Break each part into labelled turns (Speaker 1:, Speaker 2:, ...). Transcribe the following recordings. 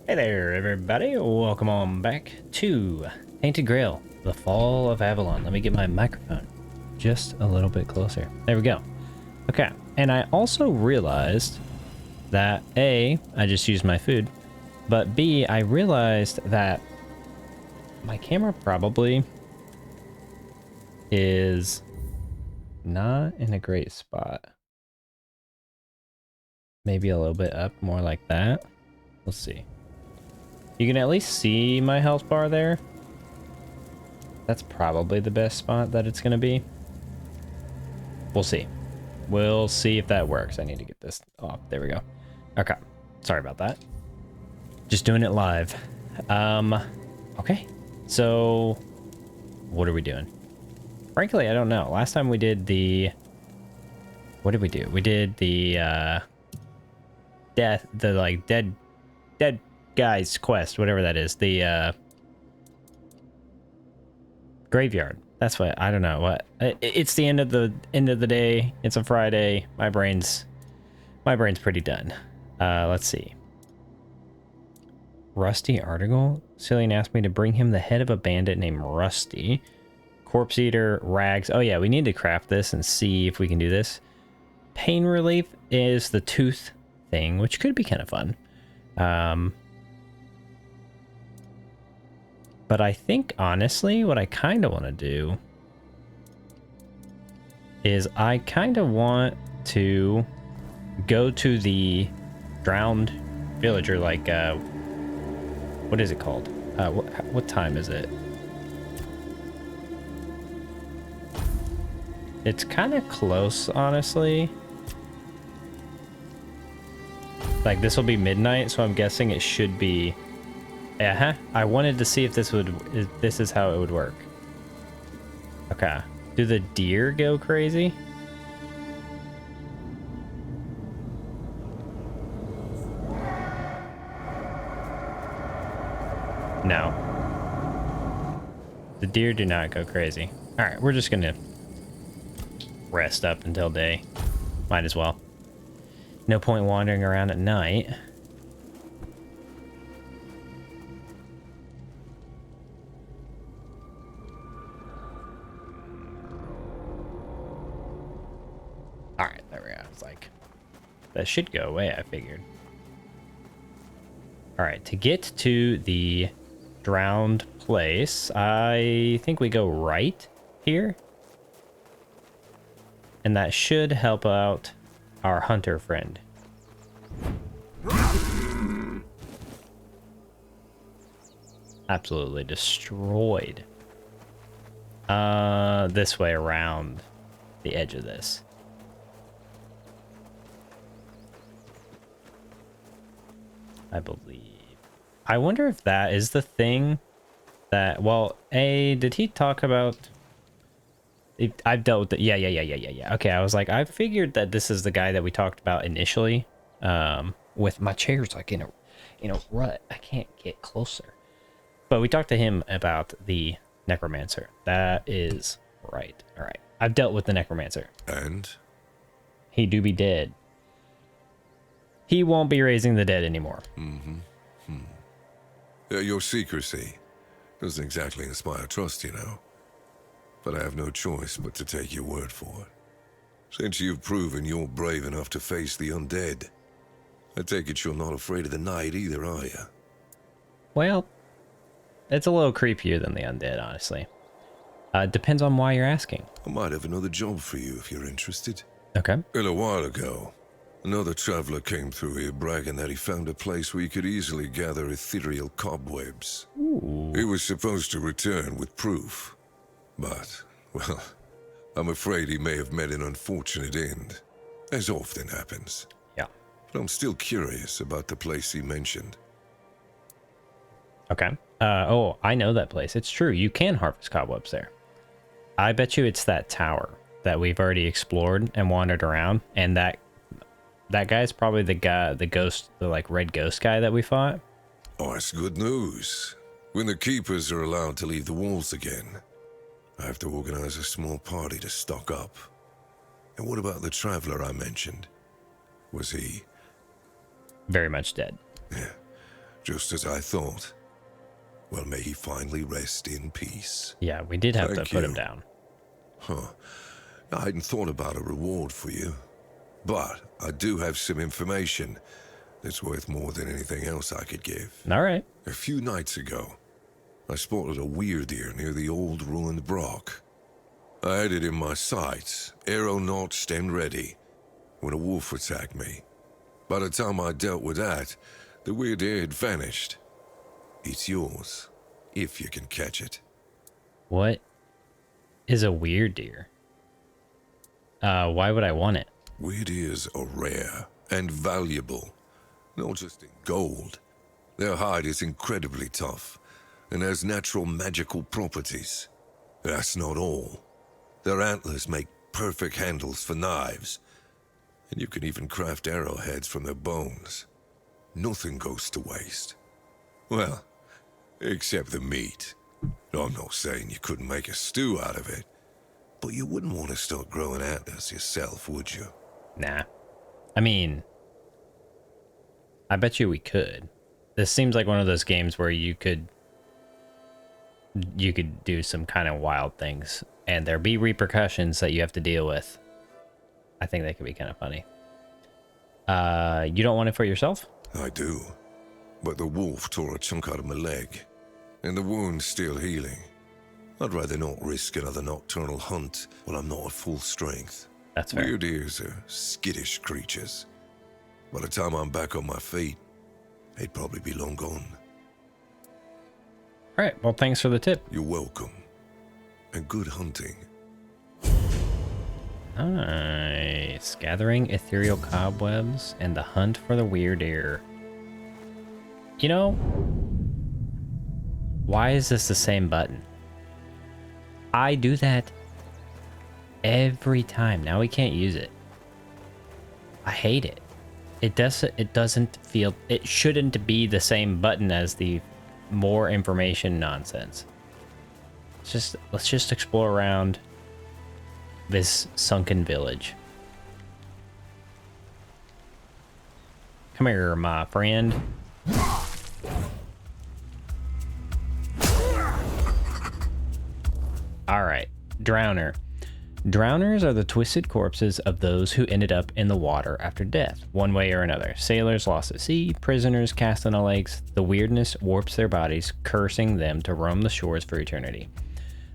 Speaker 1: Hey there, everybody. Welcome on back to Tainted Grail, the Fall of Avalon. Let me get my microphone just a little bit closer. There we go. Okay, and I also realized that A, I just used my food, but B, I realized that my camera probably is not in a great spot. Maybe a little bit up, more like that. We'll see. You can at least see my health bar there. That's probably the best spot that it's going to be. We'll see. We'll see if that works. I need to get this off. There we go. Okay. Sorry about that. Just doing it live. Okay. So, what are we doing? Frankly, I don't know. Last time we did the... What did we do? We did the, dead guy's quest, whatever that is, the graveyard. That's what, I don't know what. It's the end of the day. It's a Friday. My brain's pretty done. Let's see. Rusty article. Cillian asked me to bring him the head of a bandit named Rusty. Corpse eater, rags. Oh yeah, we need to craft this and see if we can do this. Pain relief is the tooth thing, which could be kind of fun. But I think, honestly, what I kind of want to do is I kind of want to go to the drowned villager, like, what is it called? What time is it? It's kind of close, honestly. Like, this will be midnight, so I'm guessing it should be... Yeah, I wanted to see if this is how it would work. Okay. Do the deer go crazy? No. The deer do not go crazy. Alright, we're just gonna rest up until day. Might as well. No point wandering around at night. Alright, there we go. It's like, that should go away, I figured. Alright, to get to the drowned place, I think we go right here. And that should help out our hunter friend. Absolutely destroyed. This way around the edge of this. I believe. I wonder if that is the thing that, well, did he talk about... I've dealt with it. Yeah. Okay, I was like, I figured that this is the guy that we talked about initially. With my chair's like in a rut. I can't get closer. But we talked to him about the necromancer. That is right. All right. I've dealt with the necromancer.
Speaker 2: And?
Speaker 1: He do be dead. He won't be raising the dead anymore.
Speaker 2: Your secrecy doesn't exactly inspire trust, you know. But I have no choice but to take your word for it. Since you've proven you're brave enough to face the undead, I take it you're not afraid of the night either, are you?
Speaker 1: Well, it's a little creepier than the undead, honestly. Depends on why you're asking.
Speaker 2: I might have another job for you if you're interested.
Speaker 1: Okay.
Speaker 2: A little while ago, another traveler came through here bragging that he found a place where you could easily gather ethereal cobwebs.
Speaker 1: Ooh.
Speaker 2: He was supposed to return with proof. But, well, I'm afraid he may have met an unfortunate end, as often happens.
Speaker 1: Yeah.
Speaker 2: But I'm still curious about the place he mentioned.
Speaker 1: Okay. Oh, I know that place. It's true. You can harvest cobwebs there. I bet you it's that tower that we've already explored and wandered around, and that guy's probably the guy, the ghost, the like red ghost guy that we fought.
Speaker 2: Oh, that's good news. When the keepers are allowed to leave the walls again, I have to organize a small party to stock up. And what about the traveler I mentioned? Was he...
Speaker 1: Very much dead.
Speaker 2: Yeah. just as I thought. Well, may he finally rest in peace.
Speaker 1: Yeah, we did have to
Speaker 2: Thank
Speaker 1: put him
Speaker 2: you.
Speaker 1: down.
Speaker 2: Huh. I hadn't thought about a reward for you, but I do have some information that's worth more than anything else I could give.
Speaker 1: All right.
Speaker 2: A few nights ago, I spotted a weirdeer near the old ruined brock. I had it in my sights, arrow notched and ready, when a wolf attacked me. By the time I dealt with that, the weirdeer had vanished. It's yours, if you can catch it.
Speaker 1: What is a weird deer? Why would I want it?
Speaker 2: Weird ears are rare and valuable, not just in gold. Their hide is incredibly tough and has natural magical properties. That's not all. Their antlers make perfect handles for knives, and you can even craft arrowheads from their bones. Nothing goes to waste. Well, except the meat. I'm not saying you couldn't make a stew out of it, but you wouldn't want to start growing antlers yourself, would you?
Speaker 1: Nah. I mean, I bet you we could. This seems like one of those games where you could do some kind of wild things, and there be repercussions that you have to deal with. I think that could be kind of funny. You don't want it for yourself?
Speaker 2: I do, but the wolf tore a chunk out of my leg, and the wound's still healing. I'd rather not risk another nocturnal hunt while I'm not at full strength.
Speaker 1: That's fair.
Speaker 2: Weird ears are skittish creatures. By the time I'm back on my feet, they'd probably be long gone.
Speaker 1: All right, well, thanks for the tip.
Speaker 2: You're welcome, and good hunting.
Speaker 1: Nice. Gathering ethereal cobwebs and the hunt for the weird ear. You know, why is this the same button? I do that every time. Now we can't use it. I hate it. It doesn't feel, it shouldn't be the same button as the more information nonsense. Let's just explore around this sunken village. Come here, my friend. All right, Drowner. Drowners are the twisted corpses of those who ended up in the water after death, one way or another. Sailors lost at sea, prisoners cast on the lakes. The weirdness warps their bodies, cursing them to roam the shores for eternity.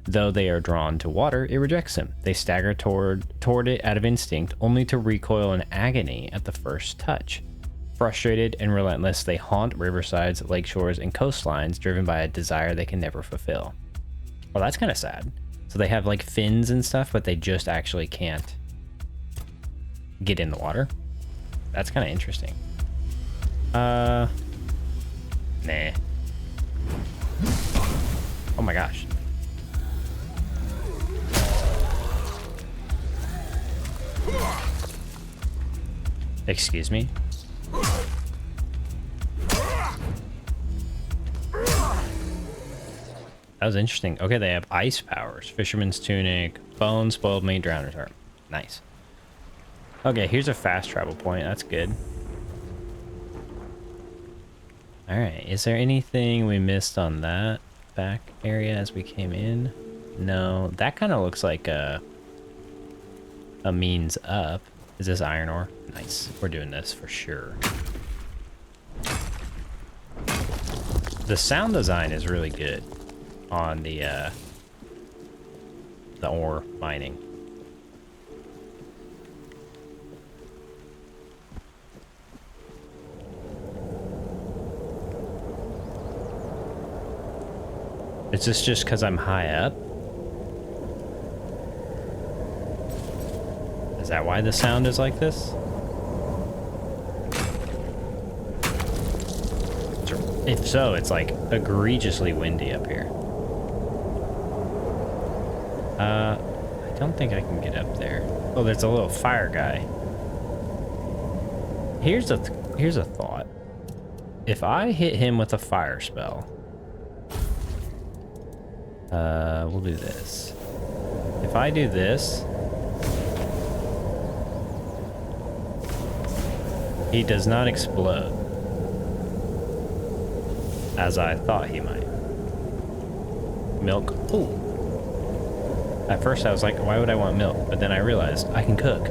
Speaker 1: Though they are drawn to water, it rejects them. They stagger toward it out of instinct, only to recoil in agony at the first touch. Frustrated and relentless, they haunt riversides, lakeshores, and coastlines, driven by a desire they can never fulfill. Well, that's kind of sad. So they have like fins and stuff, but they just actually can't get in the water. That's kind of interesting. Nah. Oh my gosh. Excuse me? That was interesting. Okay, they have ice powers. Fisherman's tunic, bone, spoiled meat, drowner's heart. Nice. Okay, here's a fast travel point. That's good. Alright, is there anything we missed on that back area as we came in? No, that kind of looks like a means up. Is this iron ore? Nice. We're doing this for sure. The sound design is really good on the ore mining. Is this just because I'm high up? Is that why the sound is like this? If so, it's like egregiously windy up here. I don't think I can get up there. Oh, there's a little fire guy. Here's a thought. If I hit him with a fire spell, we'll do this. If I do this, he does not explode. as I thought he might. Milk. Ooh. At first I was like, why would I want milk? But then I realized I can cook.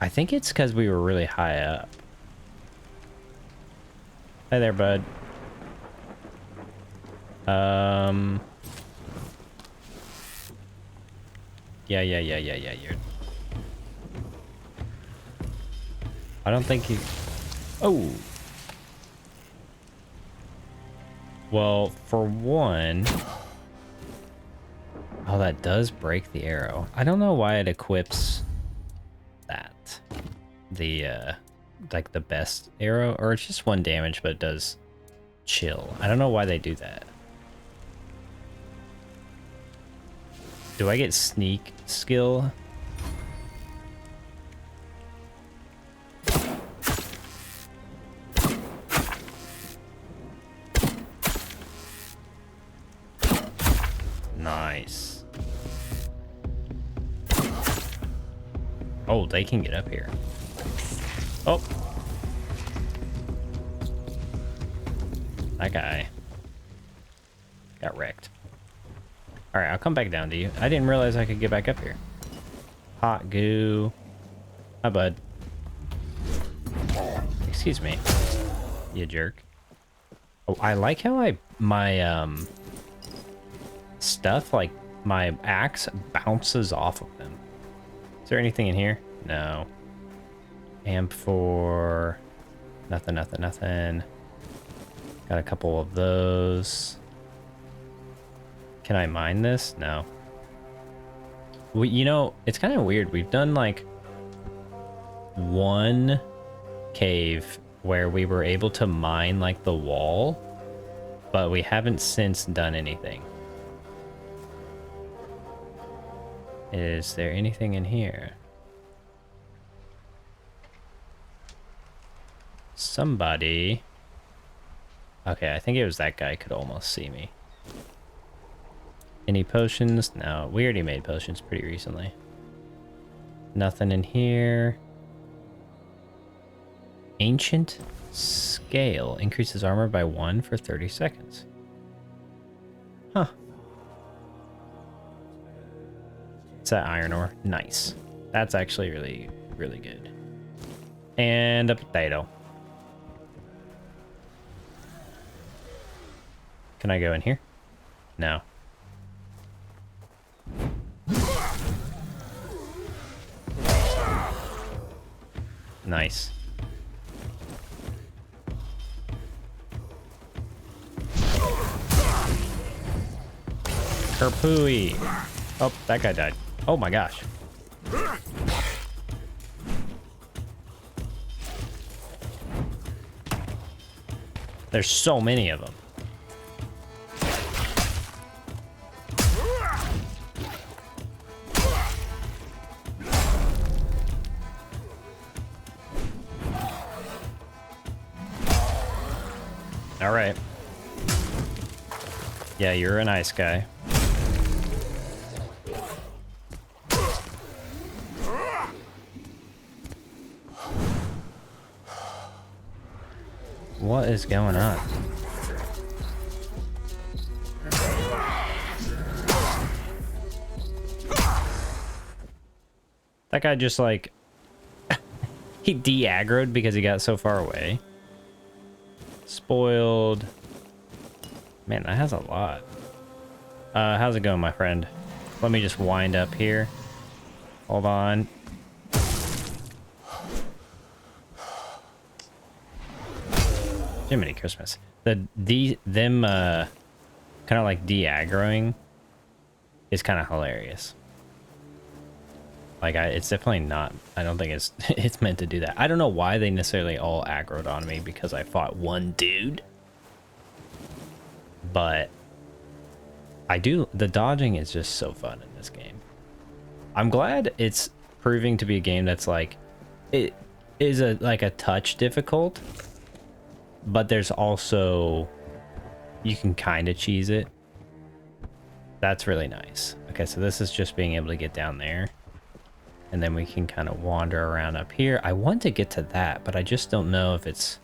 Speaker 1: I think it's because we were really high up. Hey there, bud. Yeah. You're... I don't think he... Oh! Well, for one... Oh, that does break the arrow. I don't know why it equips that. The, like the best arrow, or it's just 1 damage, but it does chill. I don't know why they do that. Do I get sneak skill? Nice. Oh, they can get up here. Oh. That guy got wrecked. Alright, I'll come back down to you. I didn't realize I could get back up here. Hot goo. Hi, bud. Excuse me. You jerk. Oh, I like how my stuff, like my axe bounces off of them. Is there anything in here? No. Amphor. Nothing. Got a couple of those. Can I mine this? No. You know, it's kind of weird. We've done like 1 cave where we were able to mine like the wall, but we haven't since done anything. Is there anything in here? Somebody... Okay, I think it was that guy could almost see me. Any potions? No, we already made potions pretty recently. Nothing in here. Ancient Scale. Increases armor by 1 for 30 seconds. Huh. It's that iron ore. Nice. That's actually really, really good. And a potato. Can I go in here? No. Nice. Kerpooey. Oh, that guy died. Oh my gosh. There's so many of them. All right. Yeah, you're a nice guy. What is going on? That guy just like... he de-aggroed because he got so far away. Spoiled. Man, that has a lot. How's it going, my friend? Let me just wind up here. Hold on. Jiminy Christmas. Them kind of like de-aggroing is kind of hilarious. Like, it's definitely not... I don't think it's it's meant to do that. I don't know why they necessarily all aggroed on me because I fought one dude. But I do... The dodging is just so fun in this game. I'm glad it's proving to be a game that's like... It is like a touch difficult. But there's also... You can kind of cheese it. That's really nice. Okay, so this is just being able to get down there. And then we can kind of wander around up here. I want to get to that, but I just don't know if it's...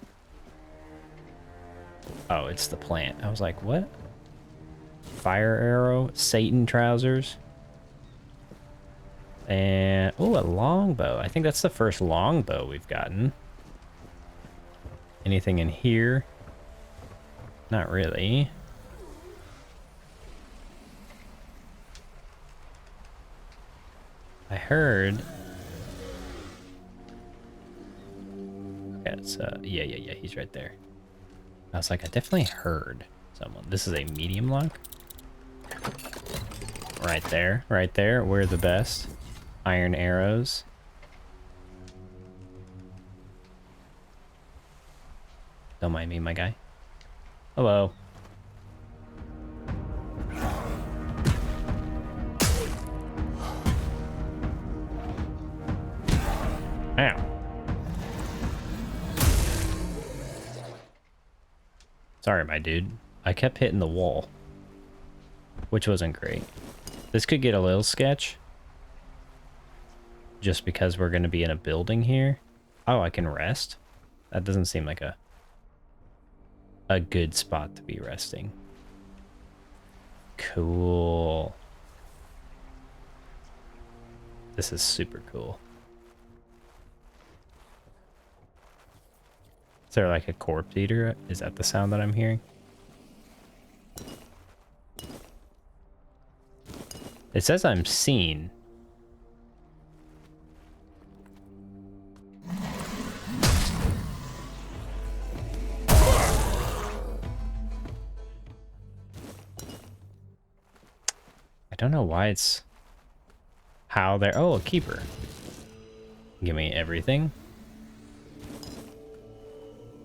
Speaker 1: Oh, it's the plant. I was like, what? Fire arrow, Satan trousers. And, oh, a longbow. I think that's the first longbow we've gotten. Anything in here? Not really. I heard... Okay, it's, yeah, he's right there. I was like, I definitely heard someone. This is a medium lock. Right there, right there. We're the best. Iron arrows. Don't mind me, my guy. Hello. Ow. Sorry, my dude. I kept hitting the wall, which wasn't great. This could get a little sketch. Just because we're going to be in a building here. Oh, I can rest? That doesn't seem like a good spot to be resting. Cool. This is super cool. Is there like a corpse eater? Is that the sound that I'm hearing? It says I'm seen. I don't know why it's how there. Oh, a keeper. Give me everything.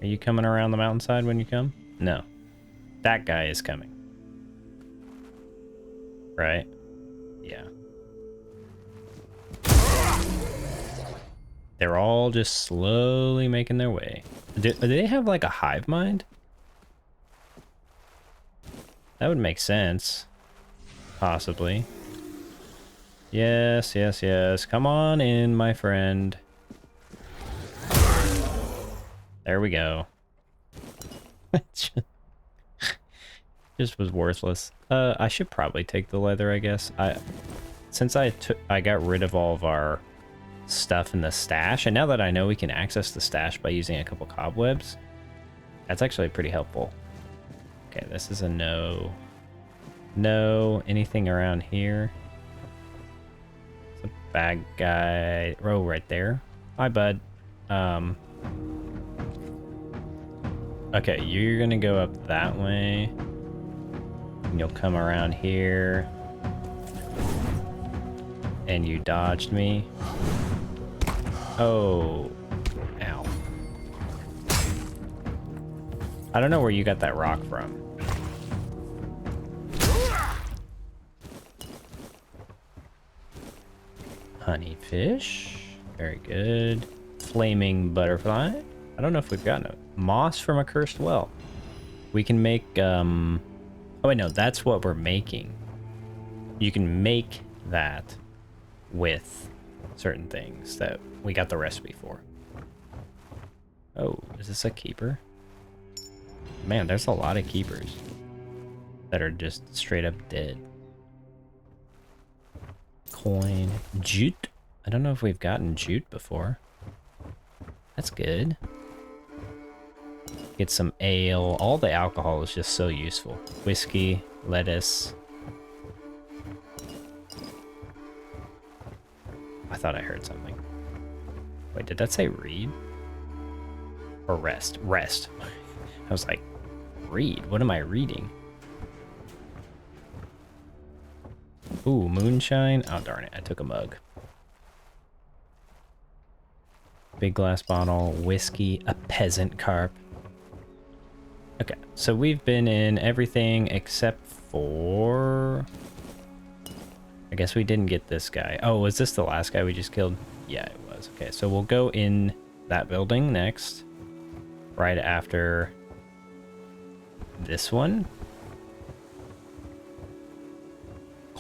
Speaker 1: Are you coming around the mountainside when you come? No. That guy is coming. Right? Yeah. They're all just slowly making their way. Do they have like a hive mind? That would make sense. Possibly. Yes, yes, yes. Come on in, my friend. There we go. Just was worthless. I should probably take the leather, I guess. Since I got rid of all of our stuff in the stash, and now that I know we can access the stash by using a couple cobwebs, that's actually pretty helpful. Okay, this is a no. No, anything around here? It's a bad guy. Oh, right there. Hi, bud. Okay, you're gonna go up that way. And you'll come around here. And you dodged me. Oh. Ow. I don't know where you got that rock from. Honey fish. Very good. Flaming butterfly. I don't know if we've gotten it. Moss from a cursed well. We can make, oh wait, no, that's what we're making. You can make that with certain things that we got the recipe for. Oh, is this a keeper? Man, there's a lot of keepers that are just straight up dead. Coin. Jute. I don't know if we've gotten jute before. That's good. Get some ale. All the alcohol is just so useful. Whiskey, lettuce. I thought I heard something. Wait, did that say read? Or rest? Rest. I was like, read? What am I reading? Ooh, moonshine. Oh, darn it. I took a mug. Big glass bottle, whiskey, a peasant carp. Okay, so we've been in everything except for... I guess we didn't get this guy. Oh, was this the last guy we just killed? Yeah, it was. Okay, so we'll go in that building next. Right after this one.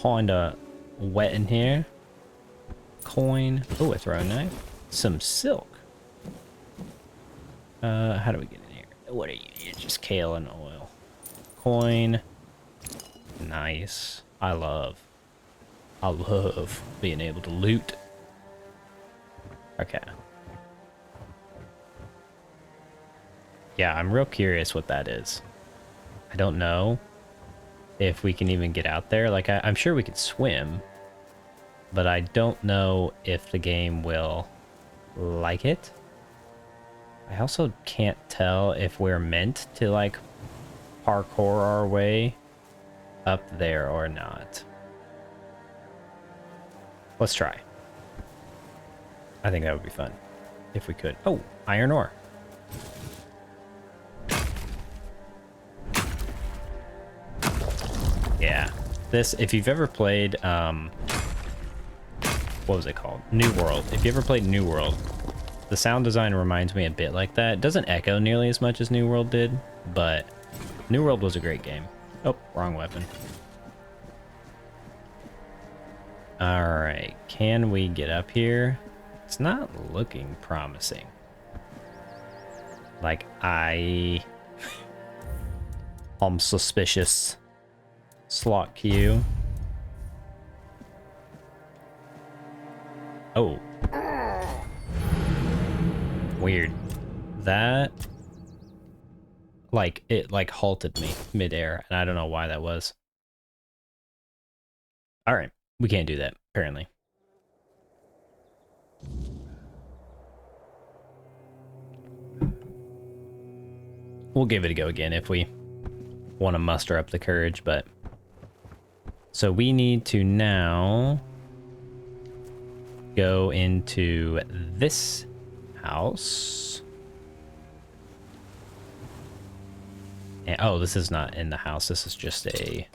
Speaker 1: Kinda wet in here. coin. Oh, a throwing knife. Some silk. How do we get in here? What are you? You're just kale and oil. Coin. Nice. I love being able to loot. Okay. Yeah, I'm real curious what that is. I don't know if we can even get out there. Like, I'm sure we could swim, but I don't know if the game will like it. I also can't tell if we're meant to, like, parkour our way up there or not. Let's try. I think that would be fun if we could. Oh, iron ore. Yeah. This, if you've ever played, what was it called? New World. If you ever played New World, the sound design reminds me a bit like that. It doesn't echo nearly as much as New World did, but New World was a great game. Oh, wrong weapon. Alright, can we get up here? It's not looking promising. Like, I'm suspicious. Slot queue. Oh. Weird. That, like, it, like, halted me midair, and I don't know why that was. Alright, we can't do that, apparently. We'll give it a go again if we want to muster up the courage, but... So we need to now go into this house. And, oh, this is not in the house. This is just a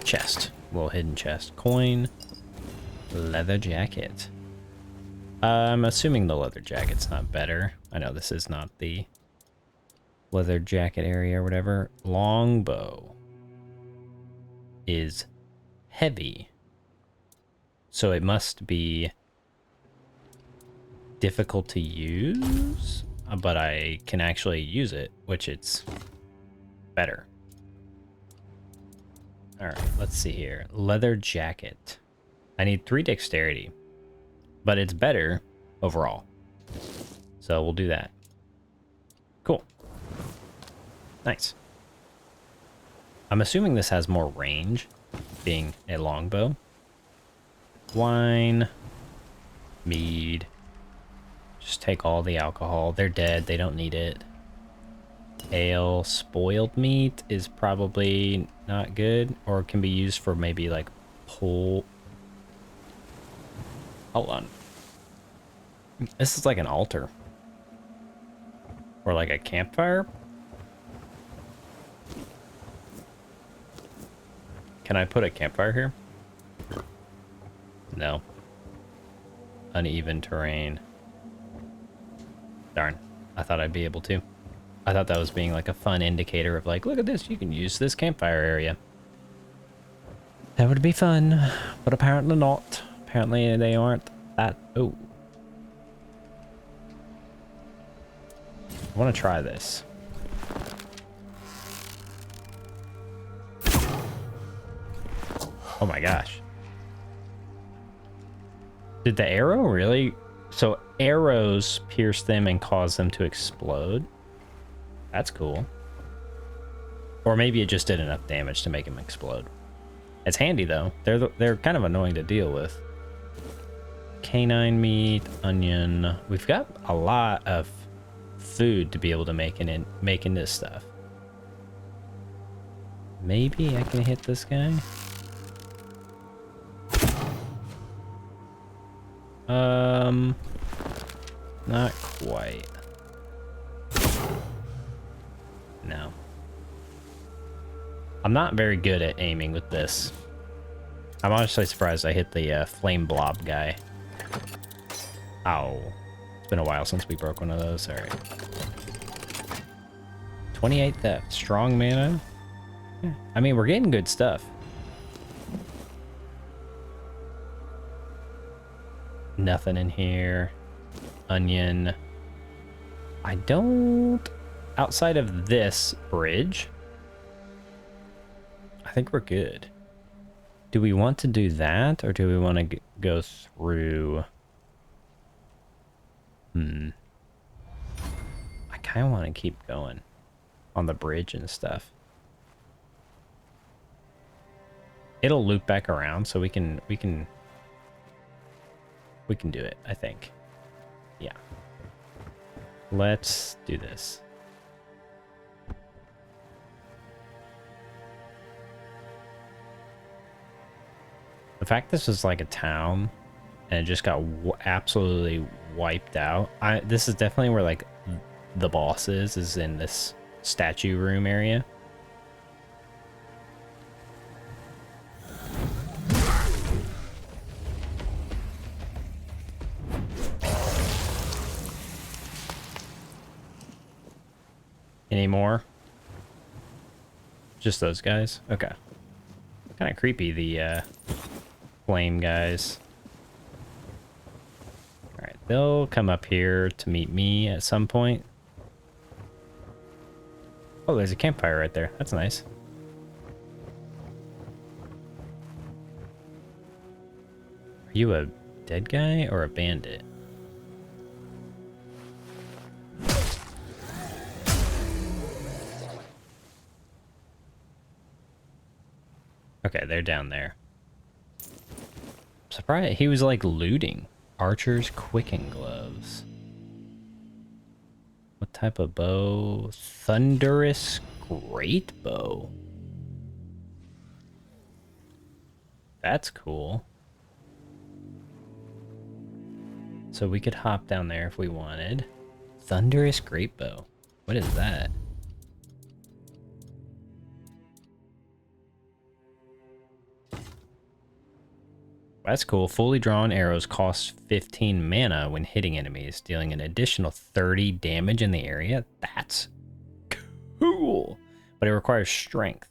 Speaker 1: chest. Little hidden chest. Coin. Leather jacket. I'm assuming the leather jacket's not better. I know this is not the leather jacket area or whatever. Longbow is heavy. So it must be difficult to use, but I can actually use it, which it's better. All right, let's see here. Leather jacket. I need 3 dexterity, but it's better overall. So we'll do that. Cool. Nice. I'm assuming this has more range, being a longbow. Wine. Mead. Just take all the alcohol. They're dead. They don't need it. Ale. Spoiled meat is probably not good, or can be used for maybe like pull. Hold on. This is like an altar. Or like a campfire. Can I put a campfire here? No. Uneven terrain. Darn. I thought I'd be able to. I thought that was being like a fun indicator of like, look at this, you can use this campfire area. That would be fun, but apparently not. Apparently they aren't that... Oh. I want to try this. Oh my gosh. Did the arrow really... So arrows pierce them and cause them to explode? That's cool. Or maybe it just did enough damage to make them explode. It's handy though. They're kind of annoying to deal with. Canine meat, onion. We've got a lot of food to be able to make in this stuff. Maybe I can hit this guy. Not quite. No. I'm not very good at aiming with this. I'm honestly surprised I hit the flame blob guy. Ow. It's been a while since we broke one of those. Alright. 28 theft. Strong mana. Yeah. I mean, we're getting good stuff. Nothing in here. Onion. I don't... Outside of this bridge, I think we're good. Do we want to do that, or do we want to go through... I kind of want to keep going on the bridge and stuff. It'll loop back around, so we can do it, I think. Yeah. Let's do this. The fact this is like a town and it just got absolutely wiped out. This is definitely where like the boss is in this statue room area. Any more? Just those guys? Okay. Kind of creepy, the flame guys. Alright, they'll come up here to meet me at some point. Oh, there's a campfire right there. That's nice. Are you a dead guy or a bandit? Okay, they're down there. Surprised he was like looting. Archer's Quicken Gloves. What type of bow? Thunderous Great Bow. That's cool. So we could hop down there if we wanted. Thunderous Great Bow. What is that? That's cool. Fully drawn arrows cost 15 mana when hitting enemies, dealing an additional 30 damage in the area. That's cool. But it requires strength.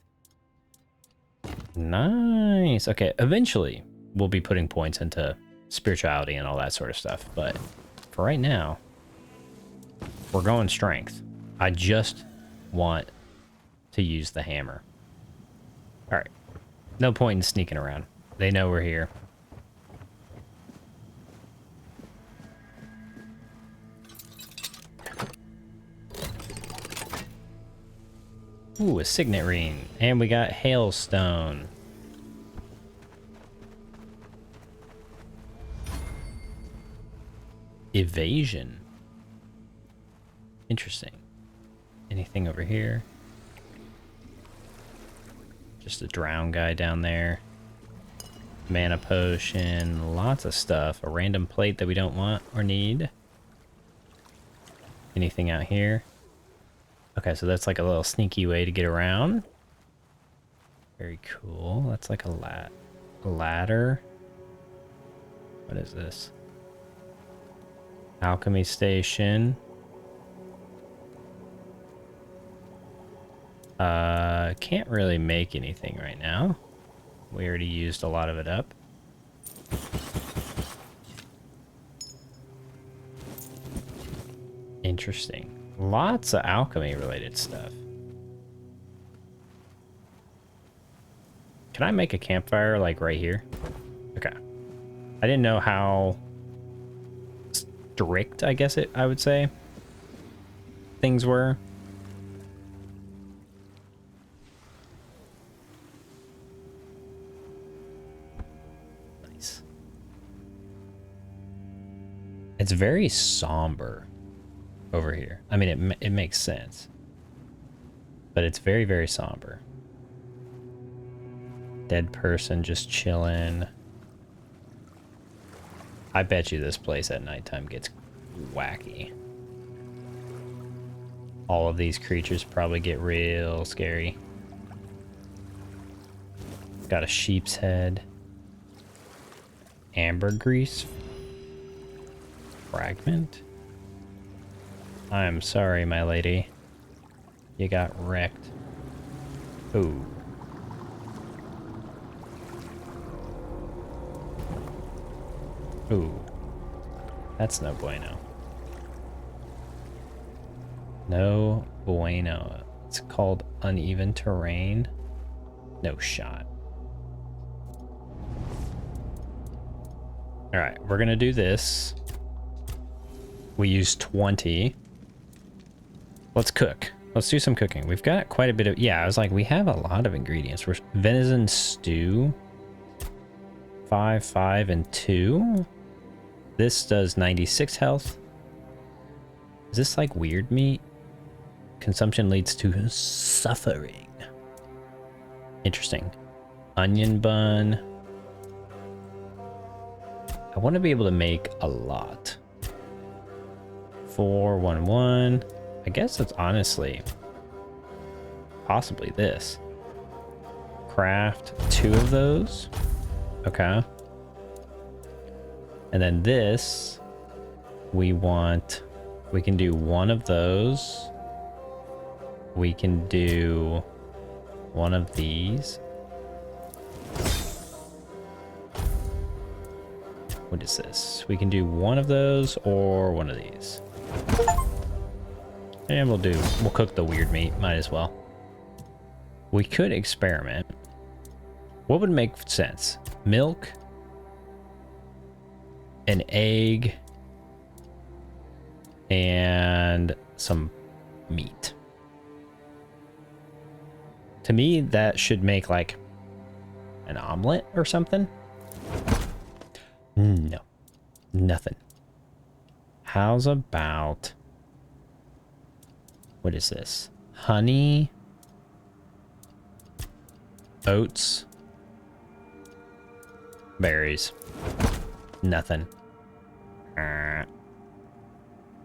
Speaker 1: Nice. Okay, eventually we'll be putting points into spirituality and all that sort of stuff. But for right now, we're going strength. I just want to use the hammer. All right. No point in sneaking around. They know we're here. Ooh, a signet ring. And we got hailstone. Evasion. Interesting. Anything over here? Just a drown guy down there. Mana potion. Lots of stuff. A random plate that we don't want or need. Anything out here? Okay, so that's like a little sneaky way to get around. Very cool. That's like a ladder. What is this? Alchemy station. Can't really make anything right now. We already used a lot of it up. Interesting. Lots of alchemy related stuff. Can I make a campfire like right here? Okay. I didn't know how strict, I guess I would say, things were. Nice. It's very somber over here. I mean, it makes sense, but it's very, very somber. Dead person just chilling. I bet you this place at nighttime gets wacky. All of these creatures probably get real scary. Got a sheep's head. Ambergris fragment. I'm sorry, my lady. You got wrecked. Ooh. Ooh. That's no bueno. No bueno. It's called uneven terrain. No shot. All right, we're gonna do this. We use 20. Let's cook. Let's do some cooking. We've got quite a bit of... Yeah, I was like, we have a lot of ingredients. We're venison stew. 5, 5, and 2. This does 96 health. Is this like weird meat? Consumption leads to suffering. Interesting. Onion bun. I want to be able to make a lot. 4, 1, 1. I guess it's honestly possibly this. Craft 2 of those. Okay. And then this, we can do 1 of those. We can do 1 of these. What is this? We can do 1 of those or 1 of these. And we'll cook the weird meat, might as well. We could experiment. What would make sense? Milk, an egg, and some meat. To me, that should make like an omelet or something. No, nothing. How's about... What is this? Honey, oats, berries. Nothing.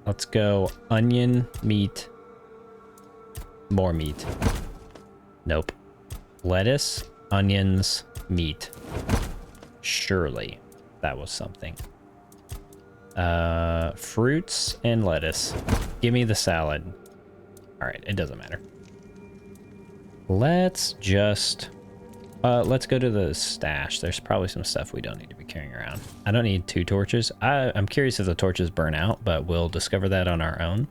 Speaker 1: Let's go onion, meat, more meat. Nope. Lettuce, onions, meat. Surely that was something. Fruits and lettuce. Give me the salad. All right, it doesn't matter. Let's just... let's go to the stash. There's probably some stuff we don't need to be carrying around. I don't need 2 torches. I'm curious if the torches burn out, but we'll discover that on our own.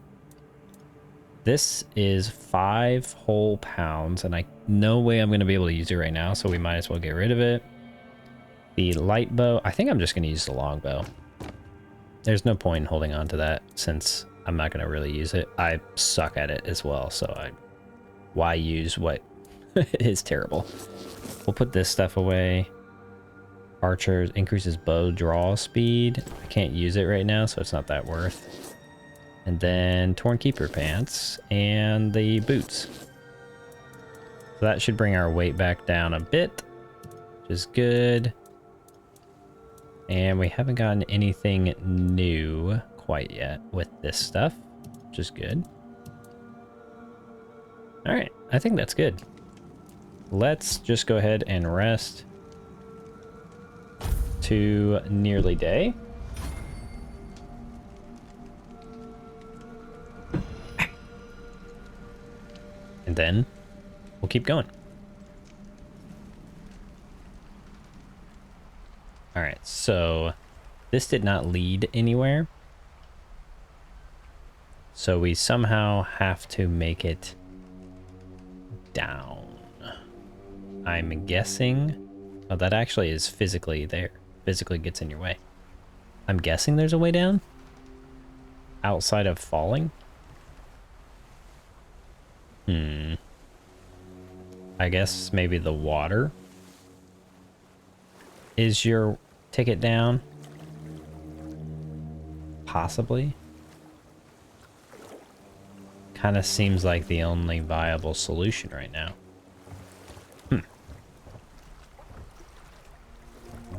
Speaker 1: This is 5 whole pounds, and no way I'm going to be able to use it right now, so we might as well get rid of it. The light bow, I think I'm just going to use the long bow. There's no point in holding on to that since I'm not going to really use it. I suck at it as well, so why use what is terrible? We'll put this stuff away. Archers increases bow draw speed. I can't use it right now, so it's not that worth. And then torn keeper pants and the boots. So that should bring our weight back down a bit, which is good. And we haven't gotten anything new quite yet with this stuff, which is good. All right, I think that's good. Let's just go ahead and rest to nearly day. And then we'll keep going. All right, so this did not lead anywhere. So we somehow have to make it down. I'm guessing... Oh, that actually is physically there. Physically gets in your way. I'm guessing there's a way down? Outside of falling? I guess maybe the water is your ticket down? Possibly. Kind of seems like the only viable solution right now.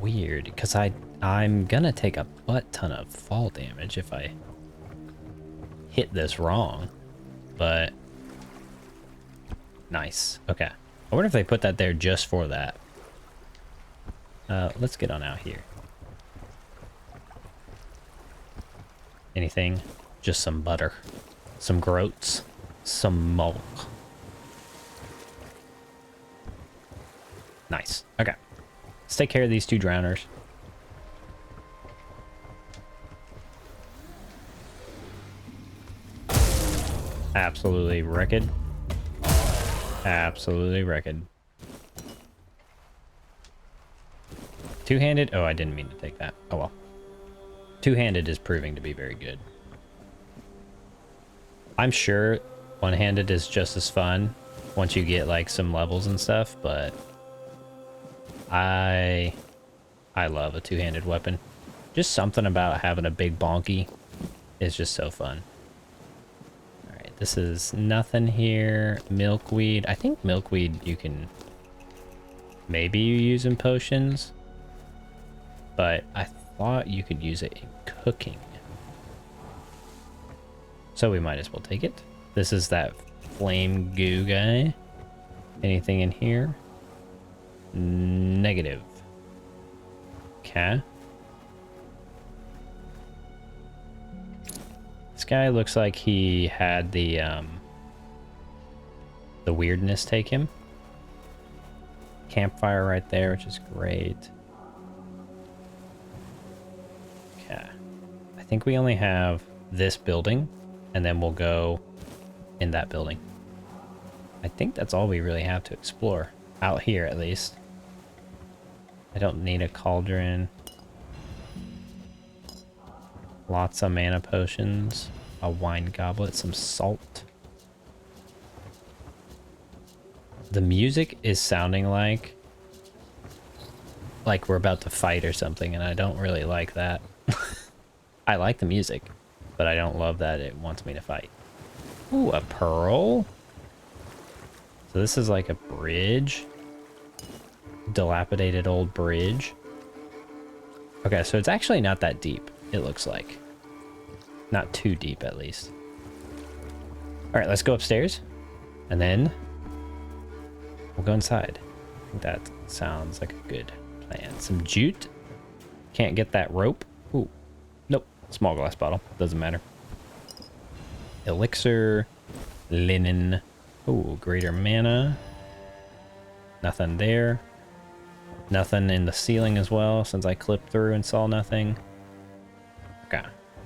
Speaker 1: Weird, because I'm gonna take a butt ton of fall damage if I hit this wrong, but nice. Okay, I wonder if they put that there just for that. Let's get on out here. Anything? Just some butter, some groats, some milk. Nice. Okay. Let's take care of these 2 drowners. Absolutely wrecked. Absolutely wrecked. Two-handed? Oh, I didn't mean to take that. Oh well. Two-handed is proving to be very good. I'm sure one-handed is just as fun once you get like some levels and stuff, but I love a two-handed weapon. Just something about having a big bonky is just so fun. All right, this is nothing here. Milkweed. I think milkweed you can maybe use in potions, but I thought you could use it in cooking. So we might as well take it. This is that flame goo guy. Anything in here? Negative. Okay. This guy looks like he had the weirdness take him. Campfire right there, which is great. Okay. I think we only have this building, and then we'll go in that building. I think that's all we really have to explore. Out here, at least. I don't need a cauldron. Lots of mana potions. A wine goblet. Some salt. The music is sounding like we're about to fight or something, and I don't really like that. I like the music, but I don't love that it wants me to fight. Ooh, a pearl. So this is like a bridge. Dilapidated old bridge. Okay, so it's actually not that deep, it looks like. Not too deep, at least. Alright, let's go upstairs. And then we'll go inside. I think that sounds like a good plan. Some jute. Can't get that rope. Ooh. Nope. Small glass bottle. Doesn't matter. Elixir. Linen. Ooh, greater mana. Nothing there. Nothing in the ceiling as well, since I clipped through and saw nothing. Okay.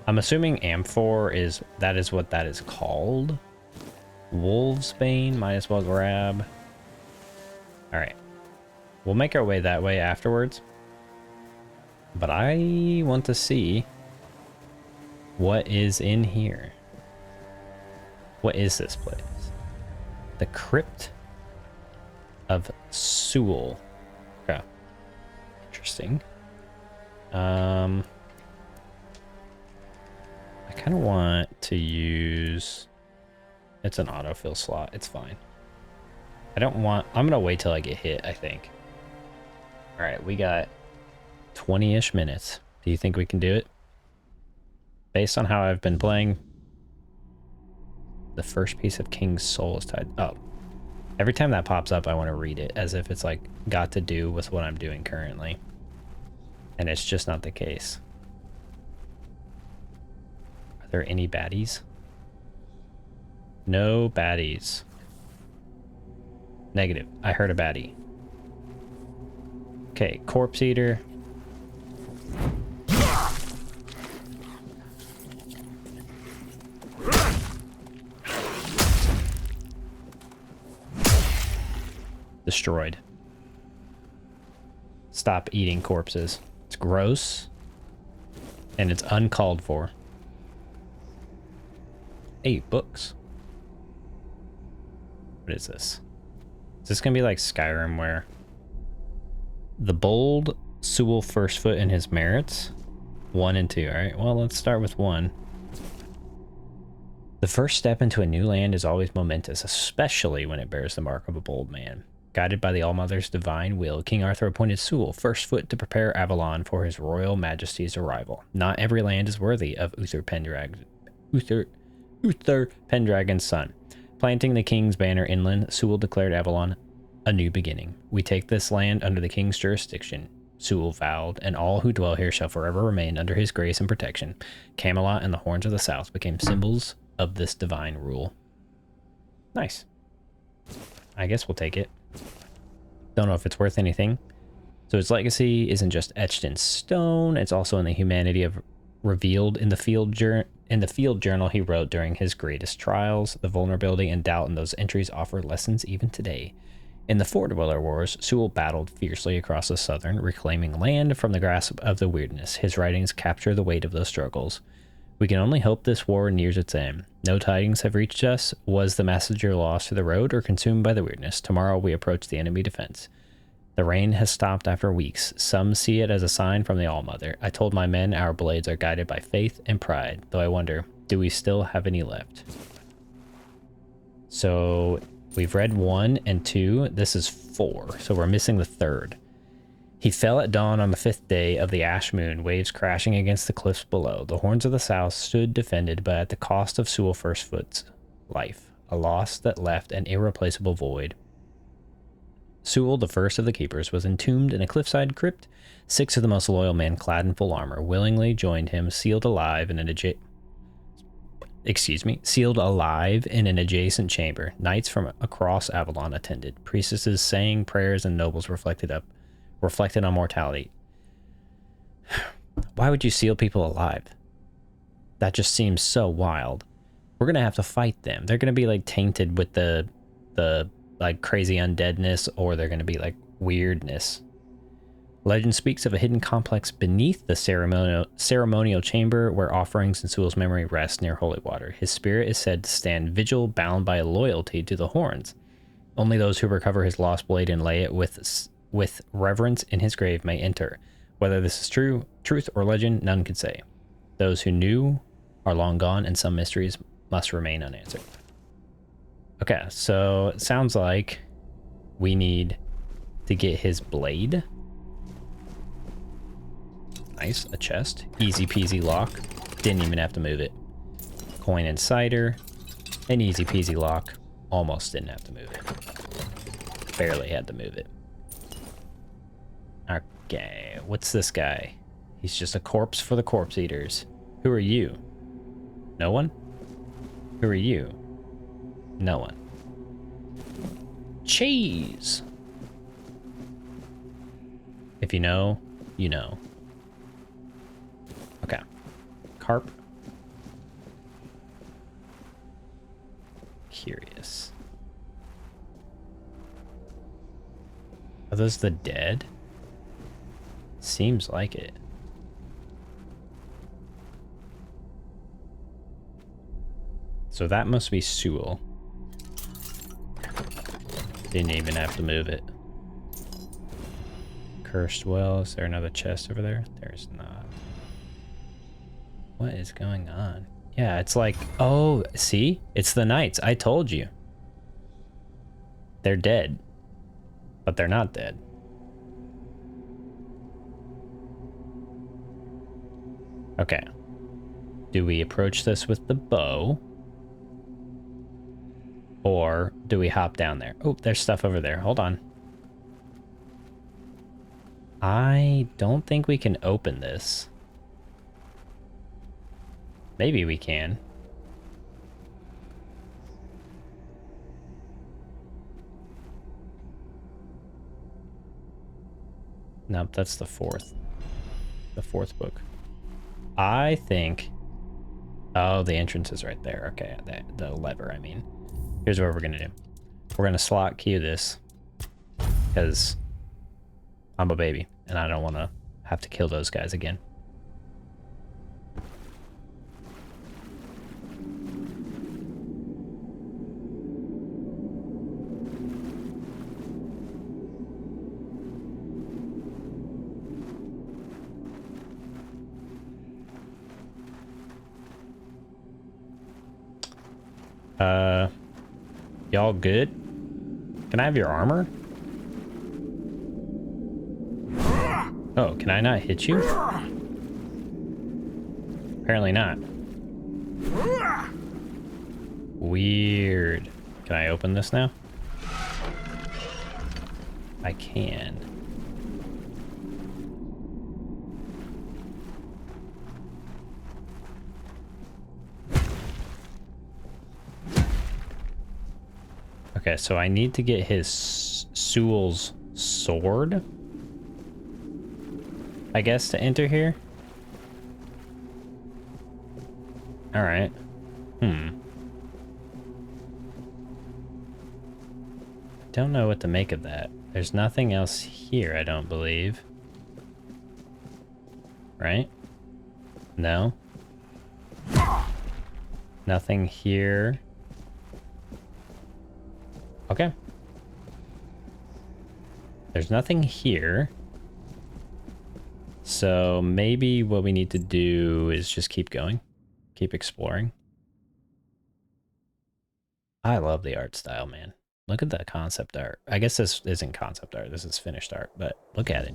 Speaker 1: I'm assuming amphor is what that is called. Wolf's Bane, might as well grab. Alright. We'll make our way that way afterwards. But I want to see what is in here. What is this place? The Crypt of Sewell. Okay. Interesting. I kind of want to use... It's an autofill slot. It's fine. I don't want... I'm going to wait till I get hit, I think. Alright, we got 20-ish minutes. Do you think we can do it? Based on how I've been playing, the first piece of King's Soul is tied up. Every time that pops up, I want to read it as if it's like got to do with what I'm doing currently. And it's just not the case. Are there any baddies? No baddies. Negative. I heard a baddie. Okay, Corpse Eater. Destroyed. Stop eating corpses. It's gross. And it's uncalled for. 8 books. What is this? Is this gonna be like Skyrim where the bold Sewell first foot in his merits? 1 and 2, alright? Well, let's start with 1. The first step into a new land is always momentous, especially when it bears the mark of a bold man. Guided by the All-Mother's divine will, King Arthur appointed Sewell first foot to prepare Avalon for his royal majesty's arrival. Not every land is worthy of Uther Pendragon's son. Planting the king's banner inland, Sewell declared Avalon a new beginning. We take this land under the king's jurisdiction, Sewell vowed, and all who dwell here shall forever remain under his grace and protection. Camelot and the Horns of the South became symbols of this divine rule. Nice. I guess we'll take it. Don't know if it's worth anything. So its legacy isn't just etched in stone, it's also in the humanity of revealed in the field journal he wrote during his greatest trials. The vulnerability and doubt in those entries offer lessons even today. In the Four Dweller Wars, Sewell battled fiercely across the southern, reclaiming land from the grasp of the weirdness. His writings capture the weight of those struggles. We can only hope this war nears its end. No tidings have reached us. Was the messenger lost to the road or consumed by the weirdness? Tomorrow we approach the enemy defense. The rain has stopped after weeks. Some see it as a sign from the All-Mother. I told my men our blades are guided by faith and pride, though I wonder, do we still have any left? So we've read 1 and 2. This is 4, so we're missing the 3rd. He fell at dawn on the 5th day of the ash moon, waves crashing against the cliffs below. The horns of the south stood defended, but at the cost of Sewell Firstfoot's life, a loss that left an irreplaceable void. Sewell, the first of the keepers, was entombed in a cliffside crypt. 6 of the most loyal men, clad in full armor, willingly joined him, sealed alive in an adjacent chamber. Knights from across Avalon attended. Priestesses sang prayers and nobles reflected on mortality. Why would you seal people alive? That just seems so wild. We're gonna have to fight them. They're gonna be like tainted with the like crazy undeadness, or they're gonna be like weirdness. Legend speaks of a hidden complex beneath the ceremonial chamber where offerings in Sewell's memory rest near holy water. His spirit is said to stand vigil, bound by loyalty to the horns. Only those who recover his lost blade and lay it with reverence in his grave may enter. Whether this is truth or legend, none can say. Those who knew are long gone, and some mysteries must remain unanswered. Okay, so it sounds like we need to get his blade. Nice, a chest. Easy peasy lock. Didn't even have to move it. Coin and cider. An easy peasy lock. Almost didn't have to move it. Barely had to move it. Okay, what's this guy? He's just a corpse for the corpse eaters. Who are you? No one? Who are you? No one. Cheese! If you know, you know. Okay. Carp. Curious. Are those the dead? Seems like it. So that must be Sewell. Didn't even have to move it. Cursed well. Is there another chest over there? There's not. What is going on? Yeah, it's like, oh, see? It's the knights. I told you. They're dead. But they're not dead. Okay. Do we approach this with the bow? Or do we hop down there? Oh, there's stuff over there. Hold on. I don't think we can open this. Maybe we can. Nope, that's the fourth. The fourth book. I think... Oh, the entrance is right there. Okay, the lever, I mean. Here's what we're gonna do. We're gonna slot key this. Because I'm a baby, and I don't want to have to kill those guys again. Y'all good? Can I have your armor? Oh, can I not hit you? Apparently not. Weird. Can I open this now? I can. Okay, so I need to get his Sewell's sword, I guess, to enter here. Alright. Don't know what to make of that. There's nothing else here, I don't believe. Right? No? Nothing here. Okay. There's nothing here. So maybe what we need to do is just keep going. Keep exploring. I love the art style, man. Look at that concept art. I guess this isn't concept art. This is finished art, but look at it.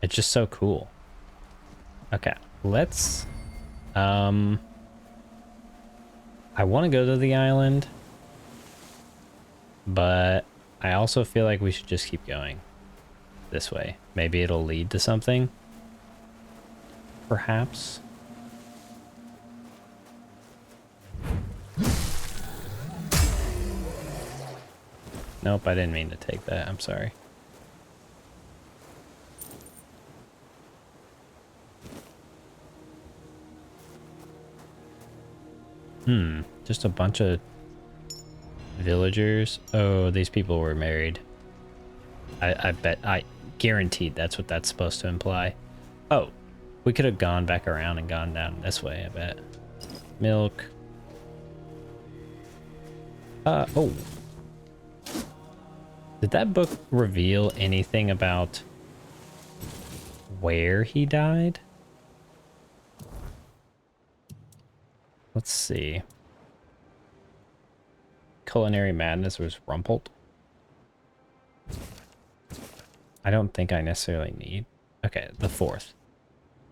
Speaker 1: It's just so cool. Okay, let's... I want to go to the island, but I also feel like we should just keep going this way. Maybe it'll lead to something. Perhaps. Nope, I didn't mean to take that. I'm sorry. Just a bunch of villagers. Oh, these people were married. I guaranteed that's what that's supposed to imply. Oh, we could have gone back around and gone down this way, I bet. Milk. Oh. Did that book reveal anything about where he died? Let's see. Culinary madness was rumpled. I don't think I necessarily need. Okay, the 4th.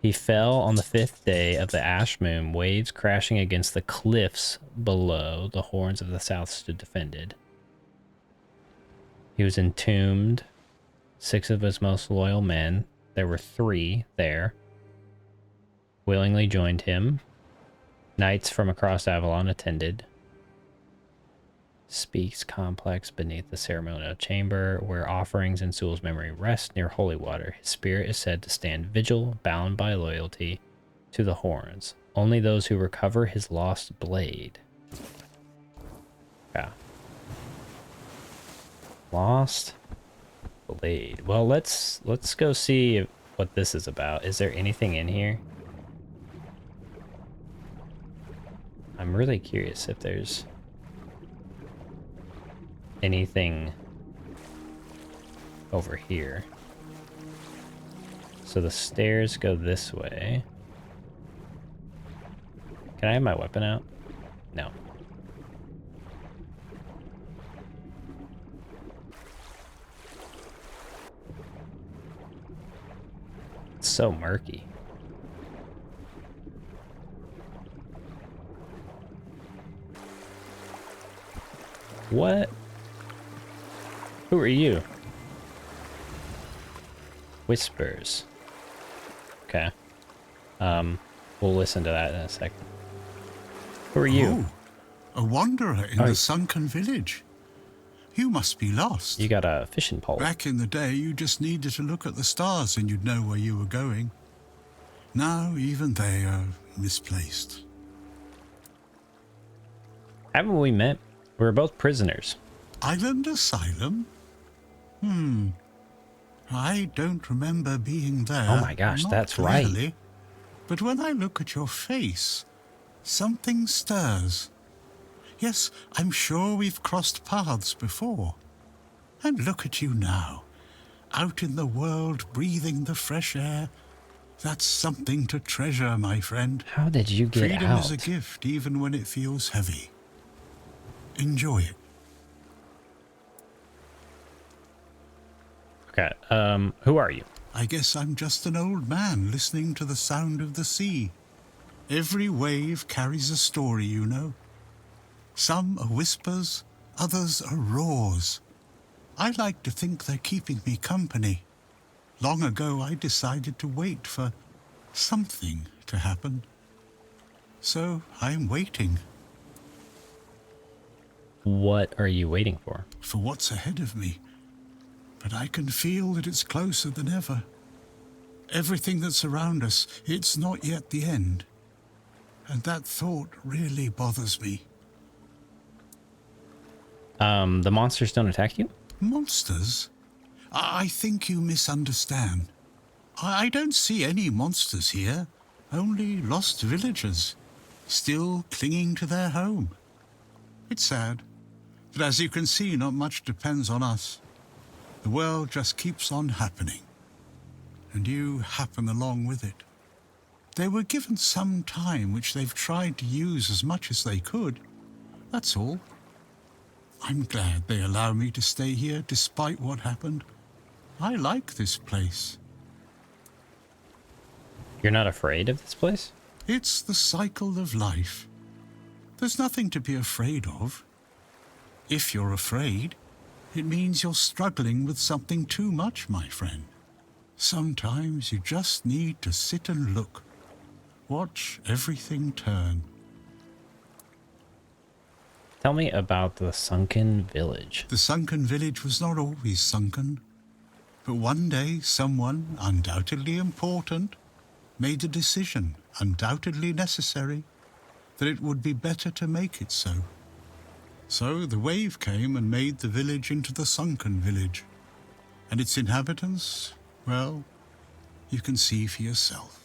Speaker 1: He fell on the 5th day of the ash moon, waves crashing against the cliffs below. The horns of the south stood defended. He was entombed. 6 of his most loyal men, there were 3 there, willingly joined him. Knights from across Avalon attended. Speaks complex beneath the ceremonial chamber, where offerings in Sewell's memory rest near holy water. His spirit is said to stand vigil, bound by loyalty to the horns. Only those who recover his lost blade. Yeah. Lost blade. Well, let's go see what this is about. Is there anything in here? I'm really curious if there's anything over here. So the stairs go this way. Can I have my weapon out? No. It's so murky. What? Who are you? Whispers. Okay. We'll listen to that in a second. Who are you?
Speaker 3: Oh, a wanderer in the Sunken village. You must be lost.
Speaker 1: You got a fishing pole.
Speaker 3: Back in the day, you just needed to look at the stars and you'd know where you were going. Now, even they are misplaced.
Speaker 1: Haven't we met? We were both prisoners.
Speaker 3: Island asylum? I don't remember being there.
Speaker 1: Oh my gosh, that's right.
Speaker 3: But when I look at your face, something stirs. Yes, I'm sure we've crossed paths before. And look at you now, out in the world, breathing the fresh air. That's something to treasure, my friend.
Speaker 1: How did you get
Speaker 3: Freedom
Speaker 1: out?
Speaker 3: is a gift, even when it feels heavy. Enjoy it.
Speaker 1: Okay, who are you?
Speaker 3: I guess I'm just an old man listening to the sound of the sea. Every wave carries a story, you know. Some are whispers, others are roars. I like to think they're keeping me company. Long ago, I decided to wait for something to happen. So I'm waiting.
Speaker 1: What are you waiting for?
Speaker 3: For what's ahead of me. But I can feel that it's closer than ever. Everything that's around us, it's not yet the end. and that thought really bothers me.
Speaker 1: The monsters don't attack you?
Speaker 3: Monsters? I think you misunderstand. I don't see any monsters here, only lost villagers, still clinging to their home. It's sad, but as you can see, not much depends on us. The world just keeps on happening, and you happen along with it. They were given some time which they've tried to use as much as they could. That's all. I'm glad they allow me to stay here despite what happened. I like this place.
Speaker 1: You're not afraid of this place?
Speaker 3: It's the cycle of life. There's nothing to be afraid of. If you're afraid, it means you're struggling with something too much, my friend. Sometimes you just need to sit and look. Watch everything turn.
Speaker 1: Tell me about the Sunken Village.
Speaker 3: The sunken village was not always sunken. But one day, someone, undoubtedly important, made a decision, undoubtedly necessary, that it would be better to make it so. So the wave came and made the village into the sunken village. And its inhabitants, well, you can see for yourself.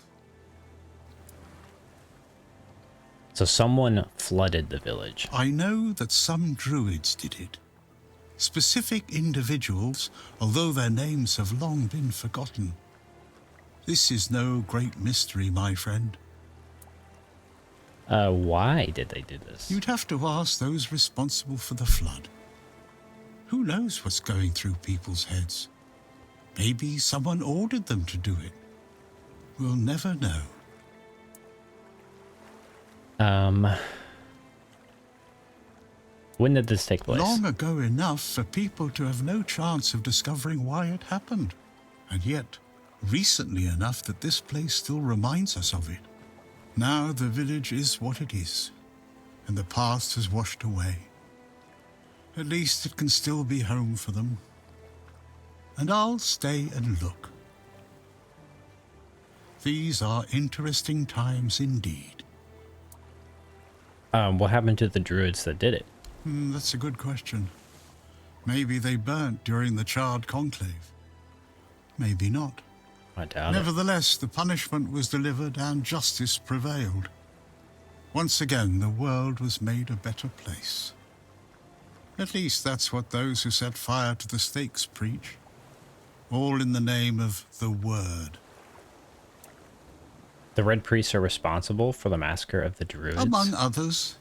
Speaker 1: So someone flooded the village.
Speaker 3: I know that some druids did it. Specific individuals, although their names have long been forgotten. This is no great mystery, my friend.
Speaker 1: Why did they do this?
Speaker 3: You'd have to ask those responsible for the flood. Who knows what's going through people's heads? Maybe someone ordered them to do it. We'll never know.
Speaker 1: When did this take place?
Speaker 3: Long ago enough for people to have no chance of discovering why it happened. And yet, recently enough that this place still reminds us of it. Now the village is what it is, and the past has washed away. At least it can still be home for them. And I'll stay and look. These are interesting times indeed.
Speaker 1: What happened to the druids that did it?
Speaker 3: That's a good question. Maybe they burnt during the Charred Conclave. Maybe not.
Speaker 1: I doubt it.
Speaker 3: Nevertheless, the punishment was delivered and justice prevailed. Once again, the world was made a better place. At least that's what those who set fire to the stakes preach. All in the name of the Word.
Speaker 1: The Red Priests are responsible for the massacre of the druids?
Speaker 3: Among others.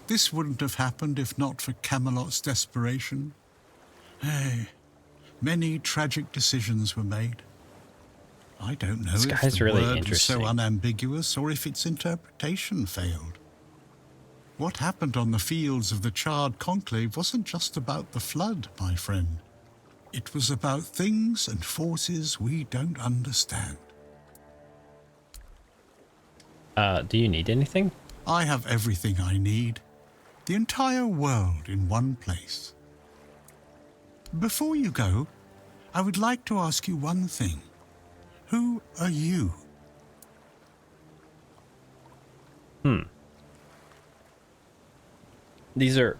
Speaker 3: This wouldn't have happened if not for Camelot's desperation. Hey, many tragic decisions were made. I don't know
Speaker 1: This
Speaker 3: if
Speaker 1: guy's
Speaker 3: the
Speaker 1: really
Speaker 3: word was
Speaker 1: interesting.
Speaker 3: so unambiguous or if its interpretation failed. What happened on the fields of the Charred Conclave wasn't just about the flood, my friend. It was about things and forces we don't understand.
Speaker 1: Do you need anything?
Speaker 3: I have everything I need. The entire world in one place. Before you go, I would like to ask you one thing. Who are you?
Speaker 1: These are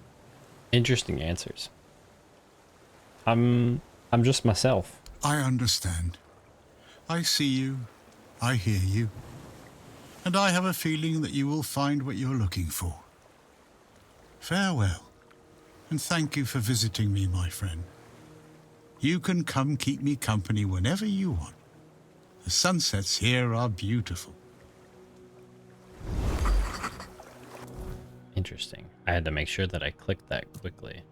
Speaker 1: interesting answers. I'm just myself.
Speaker 3: I understand. I see you. I hear you. And I have a feeling that you will find what you're looking for. Farewell, and thank you for visiting me, my friend. You can come keep me company whenever you want. The sunsets here are beautiful.
Speaker 1: Interesting. I had to make sure that I clicked that quickly.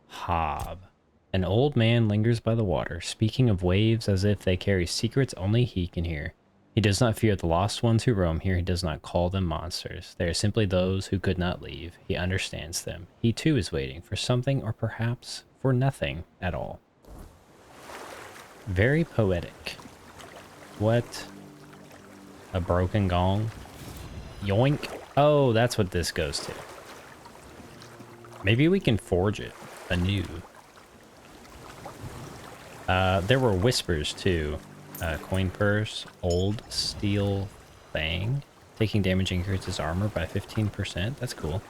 Speaker 1: Hob. An old man lingers by the water, speaking of waves as if they carry secrets only he can hear. He does not fear the lost ones who roam here. He does not call them monsters. They are simply those who could not leave. He understands them. He too is waiting for something, or perhaps for nothing at all. Very poetic. What? A broken gong? Yoink. Oh, that's what this goes to. Maybe we can forge it anew. There were whispers too. Coin purse, old steel fang. Taking damage increases armor by 15%. That's cool.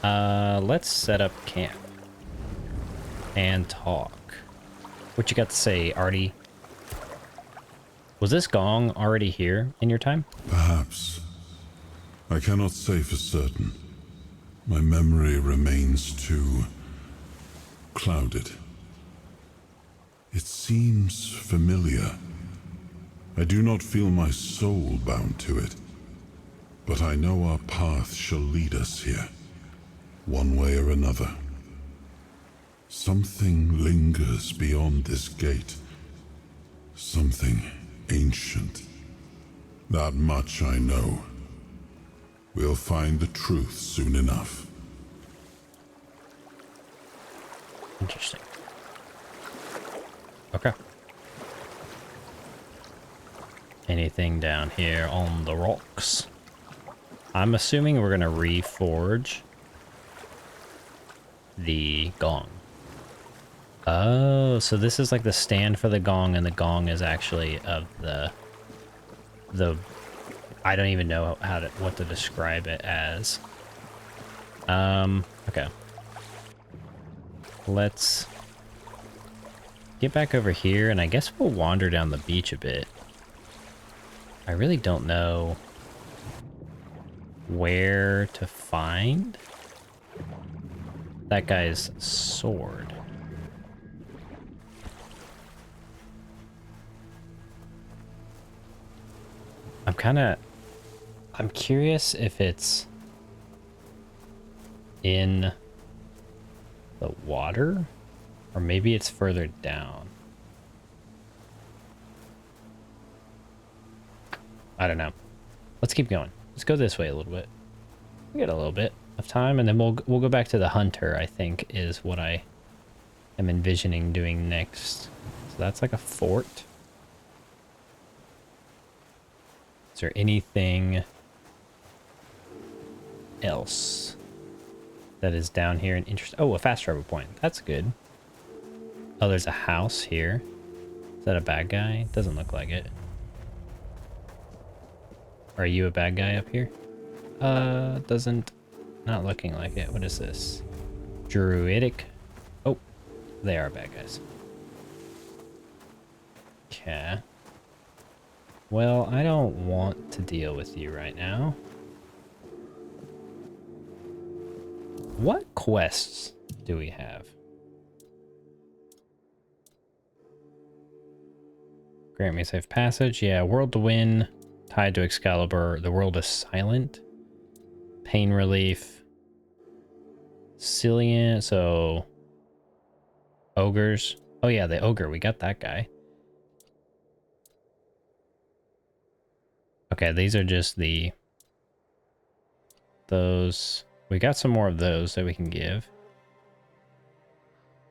Speaker 1: Let's set up camp. And talk. What you got to say, Artie? Was this gong already here in your time?
Speaker 4: Perhaps. I cannot say for certain. My memory remains too clouded. It seems familiar. I do not feel my soul bound to it, but I know our path shall lead us here, one way or another. Something lingers beyond this gate. Something ancient. That much I know. We'll find the truth soon enough.
Speaker 1: Interesting. Okay. Anything down here on the rocks? I'm assuming we're gonna reforge the gong. Oh, so this is like the stand for the gong, and the gong is actually of the I don't even know what to describe it as. Okay. Let's get back over here, and I guess we'll wander down the beach a bit. I really don't know where to find that guy's sword. I'm curious if it's in the water, or maybe it's further down. I don't know. Let's keep going. Let's go this way a little bit. We got a little bit of time, and then we'll go back to the hunter, I think, is what I am envisioning doing next. So that's like a fort. Is there anything else that is down here and interesting? Oh, a fast travel point. That's good. Oh, there's a house here. Is that a bad guy? Doesn't look like it. Are you a bad guy up here? Not looking like it. What is this? Druidic. Oh, they are bad guys. Okay. Well, I don't want to deal with you right now. What quests do we have? Grant me safe passage. Yeah, World to Win. Tied to Excalibur. The World is Silent. Pain Relief. Cillian. So, Ogres. Oh yeah, the Ogre. We got that guy. Okay, these are just those. We got some more of those that we can give.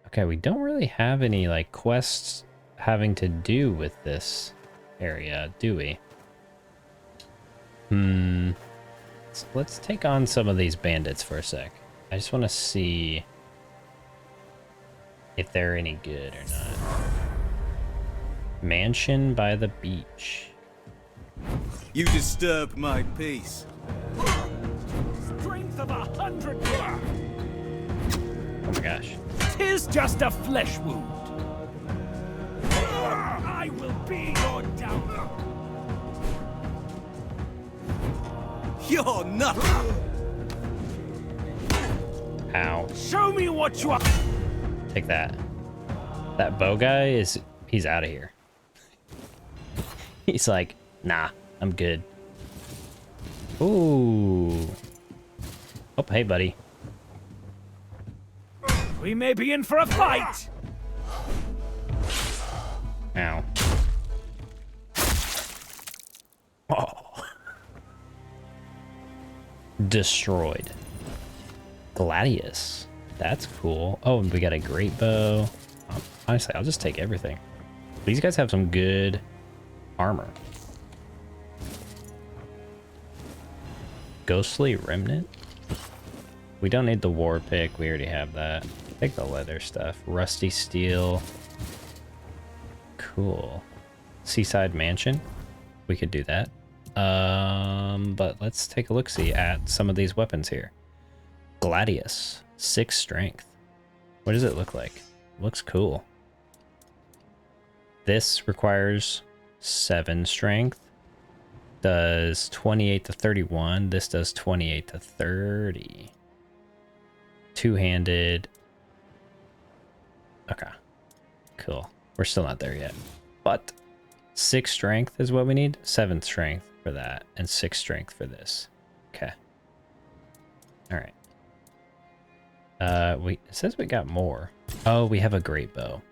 Speaker 1: Okay, we don't really have any like quests having to do with this area, do we? Let's take on some of these bandits for a sec. I just want to see if they're any good or not. Mansion by the beach.
Speaker 5: You disturb my peace.
Speaker 6: Strength of 100.
Speaker 1: Oh my gosh.
Speaker 6: 'Tis just a flesh wound. I will be your downfall.
Speaker 5: You're nothing.
Speaker 1: Ow.
Speaker 6: Show me what you are.
Speaker 1: Take that. That bow guy he's out of here. He's like, nah, I'm good. Ooh. Oh, hey, buddy.
Speaker 6: We may be in for a fight.
Speaker 1: Ow. Oh. Destroyed. Gladius. That's cool. Oh, and we got a great bow. Honestly, I'll just take everything. These guys have some good armor. Ghostly Remnant. We don't need the war pick. We already have that. Take the leather stuff. Rusty steel. Cool. Seaside Mansion. We could do that. But let's take a look-see at some of these weapons here. Gladius, 6 strength. What does it look like? Looks cool. This requires 7 strength. Does 28 to 31. This does 28 to 30. Two-handed. Okay. Cool. We're still not there yet. But 6 strength is what we need. 7 strength for that. And 6 strength for this. Okay. Alright. It says we got more. Oh, we have a great bow.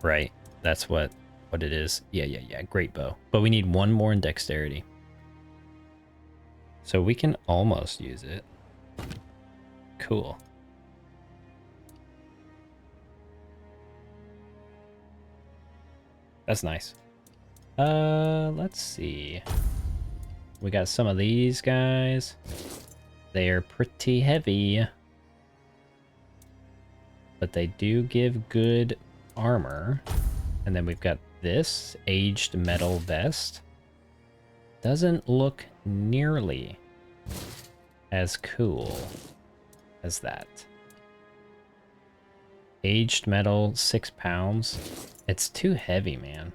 Speaker 1: Right. That's what it is. Yeah. Great bow. But we need 1 more in dexterity. So we can almost use it. Cool. That's nice. Let's see. We got some of these guys. They're pretty heavy. But they do give good armor. And then we've got this aged metal vest. Doesn't look nearly as cool as that. Aged metal, 6 pounds. It's too heavy, man.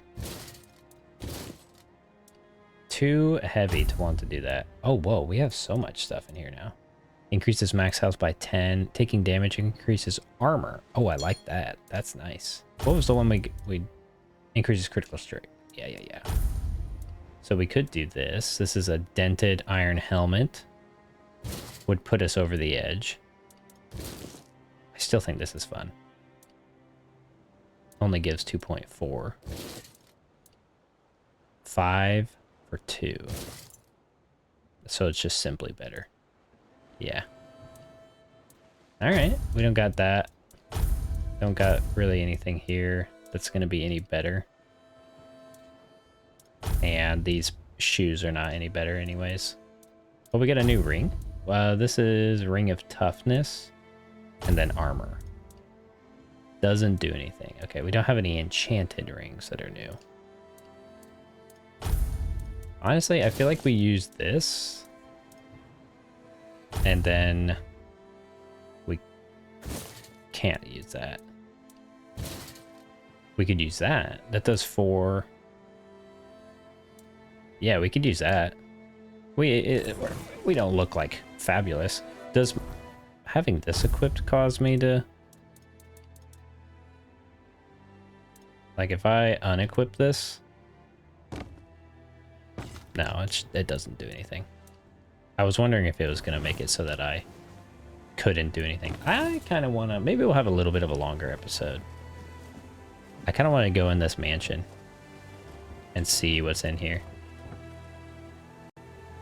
Speaker 1: Too heavy to want to do that. Oh, whoa, we have so much stuff in here now. Increases max health by 10. Taking damage increases armor. Oh, I like that. That's nice. What was the one we increases critical strike? Yeah. So we could do this. This is a dented iron helmet. Would put us over the edge. I still think this is fun. Only gives 2.4. 5 for 2. So it's just simply better. Yeah. Alright, we don't got that. Don't got really anything here that's going to be any better. And these shoes are not any better anyways. But we get a new ring. This is Ring of Toughness. And then armor. Doesn't do anything. Okay, we don't have any enchanted rings that are new. Honestly, I feel like we use this. And then we can't use that. We could use that. That does 4. Yeah, we could use that. We don't look like fabulous. Does having this equipped cause me to... Like, if I unequip this... No, it doesn't do anything. I was wondering if it was going to make it so that I couldn't do anything. I kind of want to... Maybe we'll have a little bit of a longer episode. I kind of want to go in this mansion and see what's in here.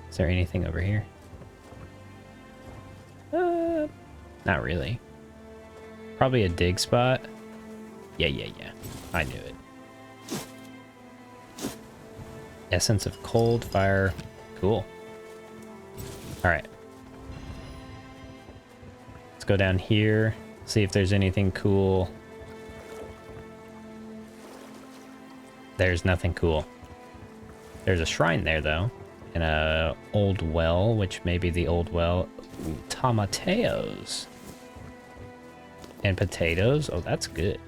Speaker 1: Is there anything over here? Not really. Probably a dig spot. Yeah. I knew it. Essence of cold fire. Cool. Alright. Let's go down here. See if there's anything cool. There's nothing cool. There's a shrine there, though. And a old well, which may be the old well. Ooh, tomatillos. And potatoes. Oh, that's good.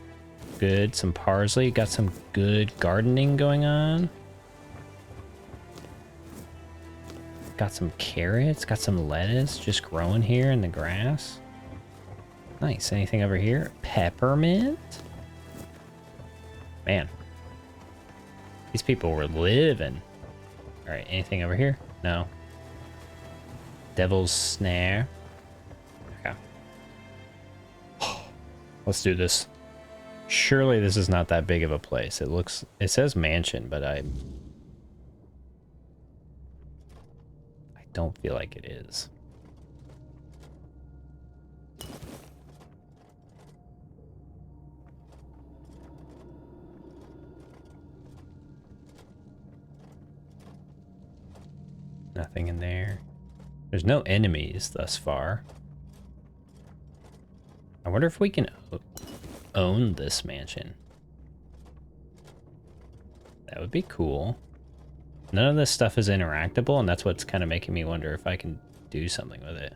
Speaker 1: Good. Some parsley. Got some good gardening going on. Got some carrots. Got some lettuce just growing here in the grass. Nice. Anything over here? Peppermint? Man. These people were living. Alright, anything over here? No. Devil's Snare. Okay. Let's do this. Surely this is not that big of a place. It says mansion, but I don't feel like it is. Nothing in there. There's no enemies thus far. I wonder if we can own this mansion. That would be cool. None of this stuff is interactable, and that's what's kind of making me wonder if I can do something with it.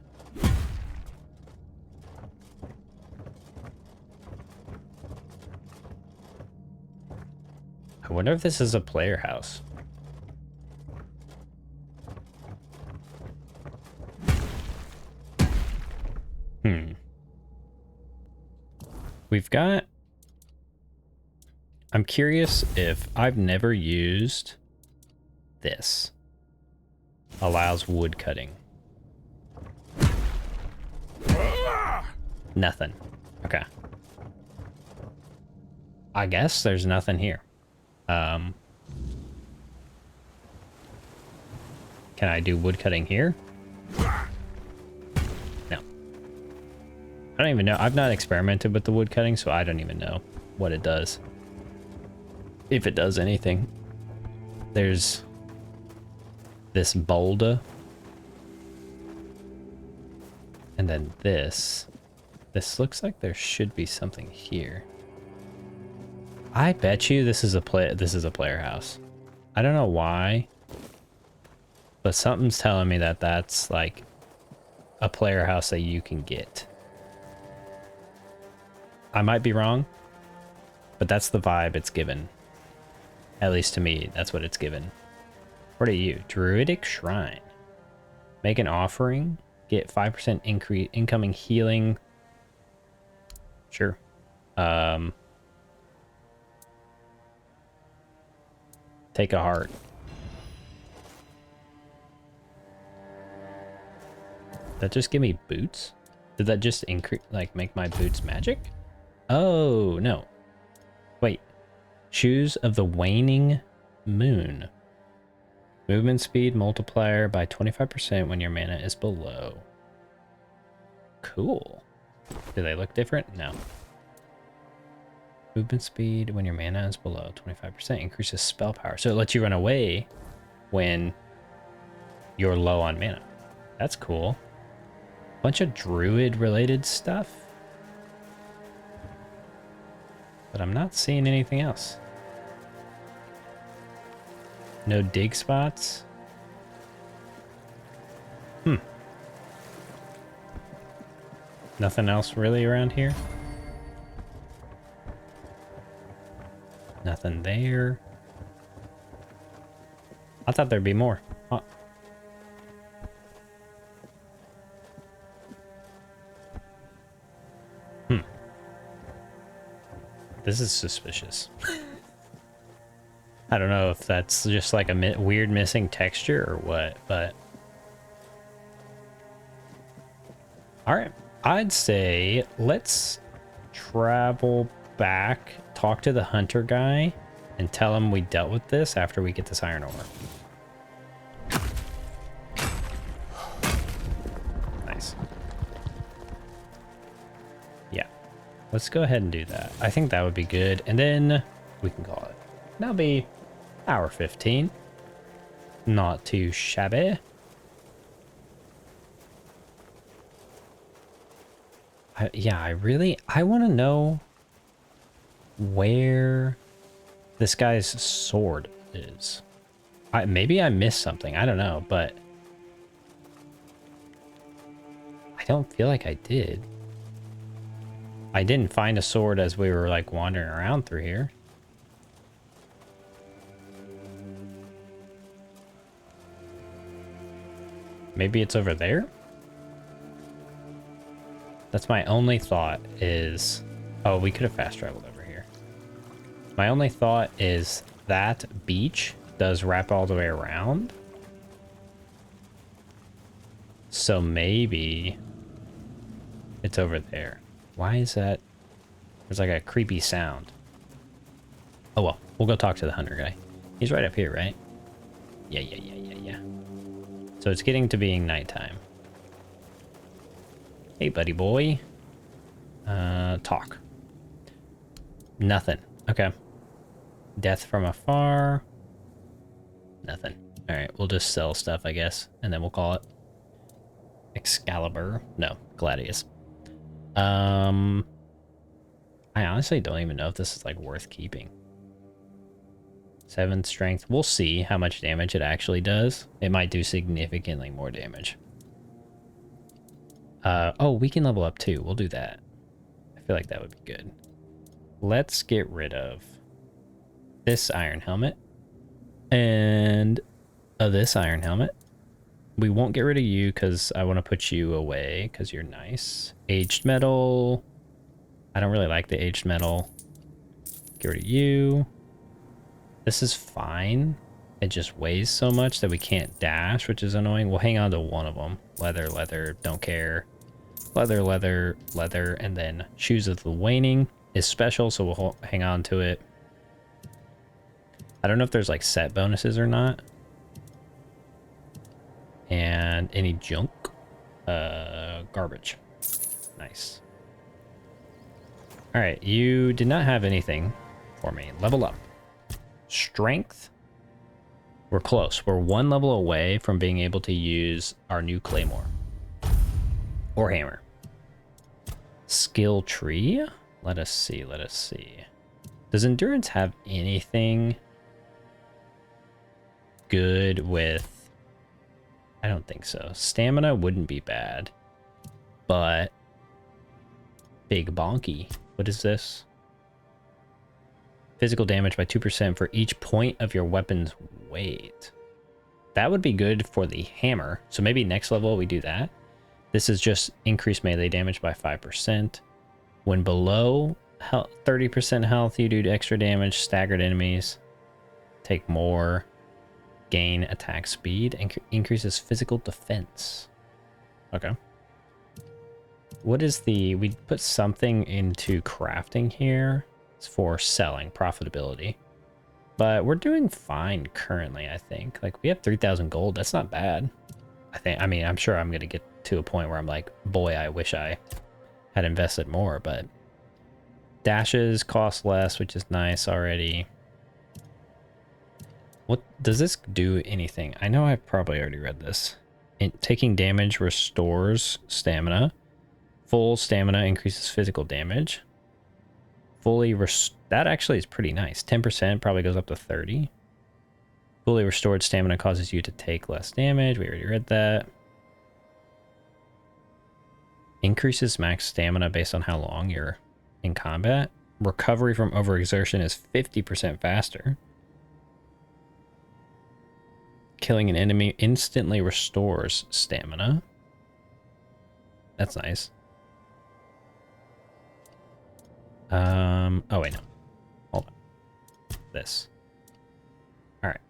Speaker 1: I wonder if this is a player house. We've got... I'm curious if I've never used this. Allows wood cutting. Nothing. Okay. I guess there's nothing here. Can I do wood cutting here? No. I don't even know. I've not experimented with the wood cutting, so I don't even know what it does. If it does anything. There's this boulder. And then this. This looks like there should be something here. I bet you this is a player house. I don't know why, but something's telling me that that's like a player house that you can get. I might be wrong, but that's the vibe it's given. At least to me, that's what it's given. What are you? Druidic Shrine. Make an offering. Get 5% increase incoming healing. Sure. Take a heart. That just give me boots? Did that just increase, like, make my boots magic? Oh, no. Wait. Shoes of the Waning Moon. Movement speed multiplier by 25% when your mana is below. Cool. Do they look different? No. Movement speed when your mana is below 25% increases spell power. So it lets you run away when you're low on mana. That's cool. Bunch of druid related stuff. But I'm not seeing anything else. No dig spots. Nothing else really around here. Nothing there. I thought there'd be more. Oh. This is suspicious. I don't know if that's just like a weird missing texture or what, but... Alright, I'd say let's travel back, talk to the hunter guy, and tell him we dealt with this after we get this iron ore. Nice. Yeah. Let's go ahead and do that. I think that would be good, and then we can call it. That'll be hour 15. Not too shabby. I want to know where this guy's sword is. Maybe I missed something. I don't know, but I don't feel like I did. I didn't find a sword as we were like wandering around through here. Maybe it's over there? That's my only thought is... Oh, we could have fast traveled over here. My only thought is that beach does wrap all the way around. So maybe it's over there. Why is that? There's like a creepy sound. Oh well, we'll go talk to the hunter guy. He's right up here, right? Yeah. So it's getting to being nighttime. Hey, buddy boy. Talk. Nothing. Okay. Death from afar. Nothing. Alright, we'll just sell stuff, I guess, and then we'll call it Excalibur. No, Gladius. I honestly don't even know if this is, like, worth keeping. 7 strength. We'll see how much damage it actually does. It might do significantly more damage. Oh, we can level up too. We'll do that. I feel like that would be good. Let's get rid of this iron helmet and this iron helmet. We won't get rid of you because I want to put you away because you're nice. Aged metal. I don't really like the aged metal. Get rid of you. This is fine. It just weighs so much that we can't dash, which is annoying. We'll hang on to one of them. Leather, leather, don't care. Leather, leather, leather, and then Shoes of the Waning is special, so we'll hang on to it. I don't know if there's like set bonuses or not. And any junk? Garbage. Nice. Alright, you did not have anything for me. Level up. Strength. We're close. We're 1 level away from being able to use our new claymore. Or hammer. Skill tree. Let us see. Let us see. Does endurance have anything good with... I don't think so. Stamina wouldn't be bad. But... Big bonky. What is this? Physical damage by 2% for each point of your weapon's weight. That would be good for the hammer. So maybe next level we do that. This is just increased melee damage by 5%. When below 30% health, you do extra damage. Staggered enemies take more. Gain attack speed and increases physical defense. Okay. What is the... We put something into crafting here. It's for selling, profitability. But we're doing fine currently, I think. Like, we have 3,000 gold. That's not bad. I mean, I'm sure I'm going to get to a point where I'm like, boy, I wish I had invested more, but dashes cost less, which is nice already. What does this do anything? I know I've probably already read this. Taking damage restores stamina. Full stamina increases physical damage. That actually is pretty nice. 10% probably goes up to 30. Fully restored stamina causes you to take less damage. We already read that. Increases max stamina based on how long you're in combat. Recovery from overexertion is 50% faster. Killing an enemy instantly restores stamina. That's nice. Oh wait, no. Hold on. This. Alright.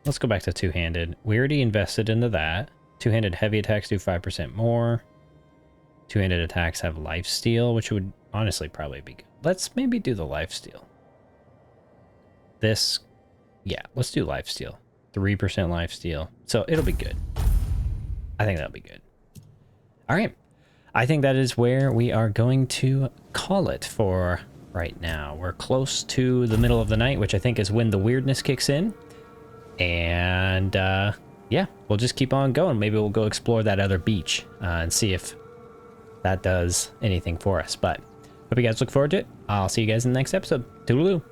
Speaker 1: Let's go back to two-handed. We already invested into that. Two-handed heavy attacks do 5% more. Two-handed attacks have lifesteal, which would honestly probably be good. Let's maybe do the lifesteal. This, yeah, let's do lifesteal. 3% lifesteal. So it'll be good. I think that'll be good. All right. I think that is where we are going to call it for right now. We're close to the middle of the night, which I think is when the weirdness kicks in. And yeah, we'll just keep on going. Maybe we'll go explore that other beach and see if that does anything for us. But hope you guys look forward to it. I'll see you guys in the next episode. Toodaloo.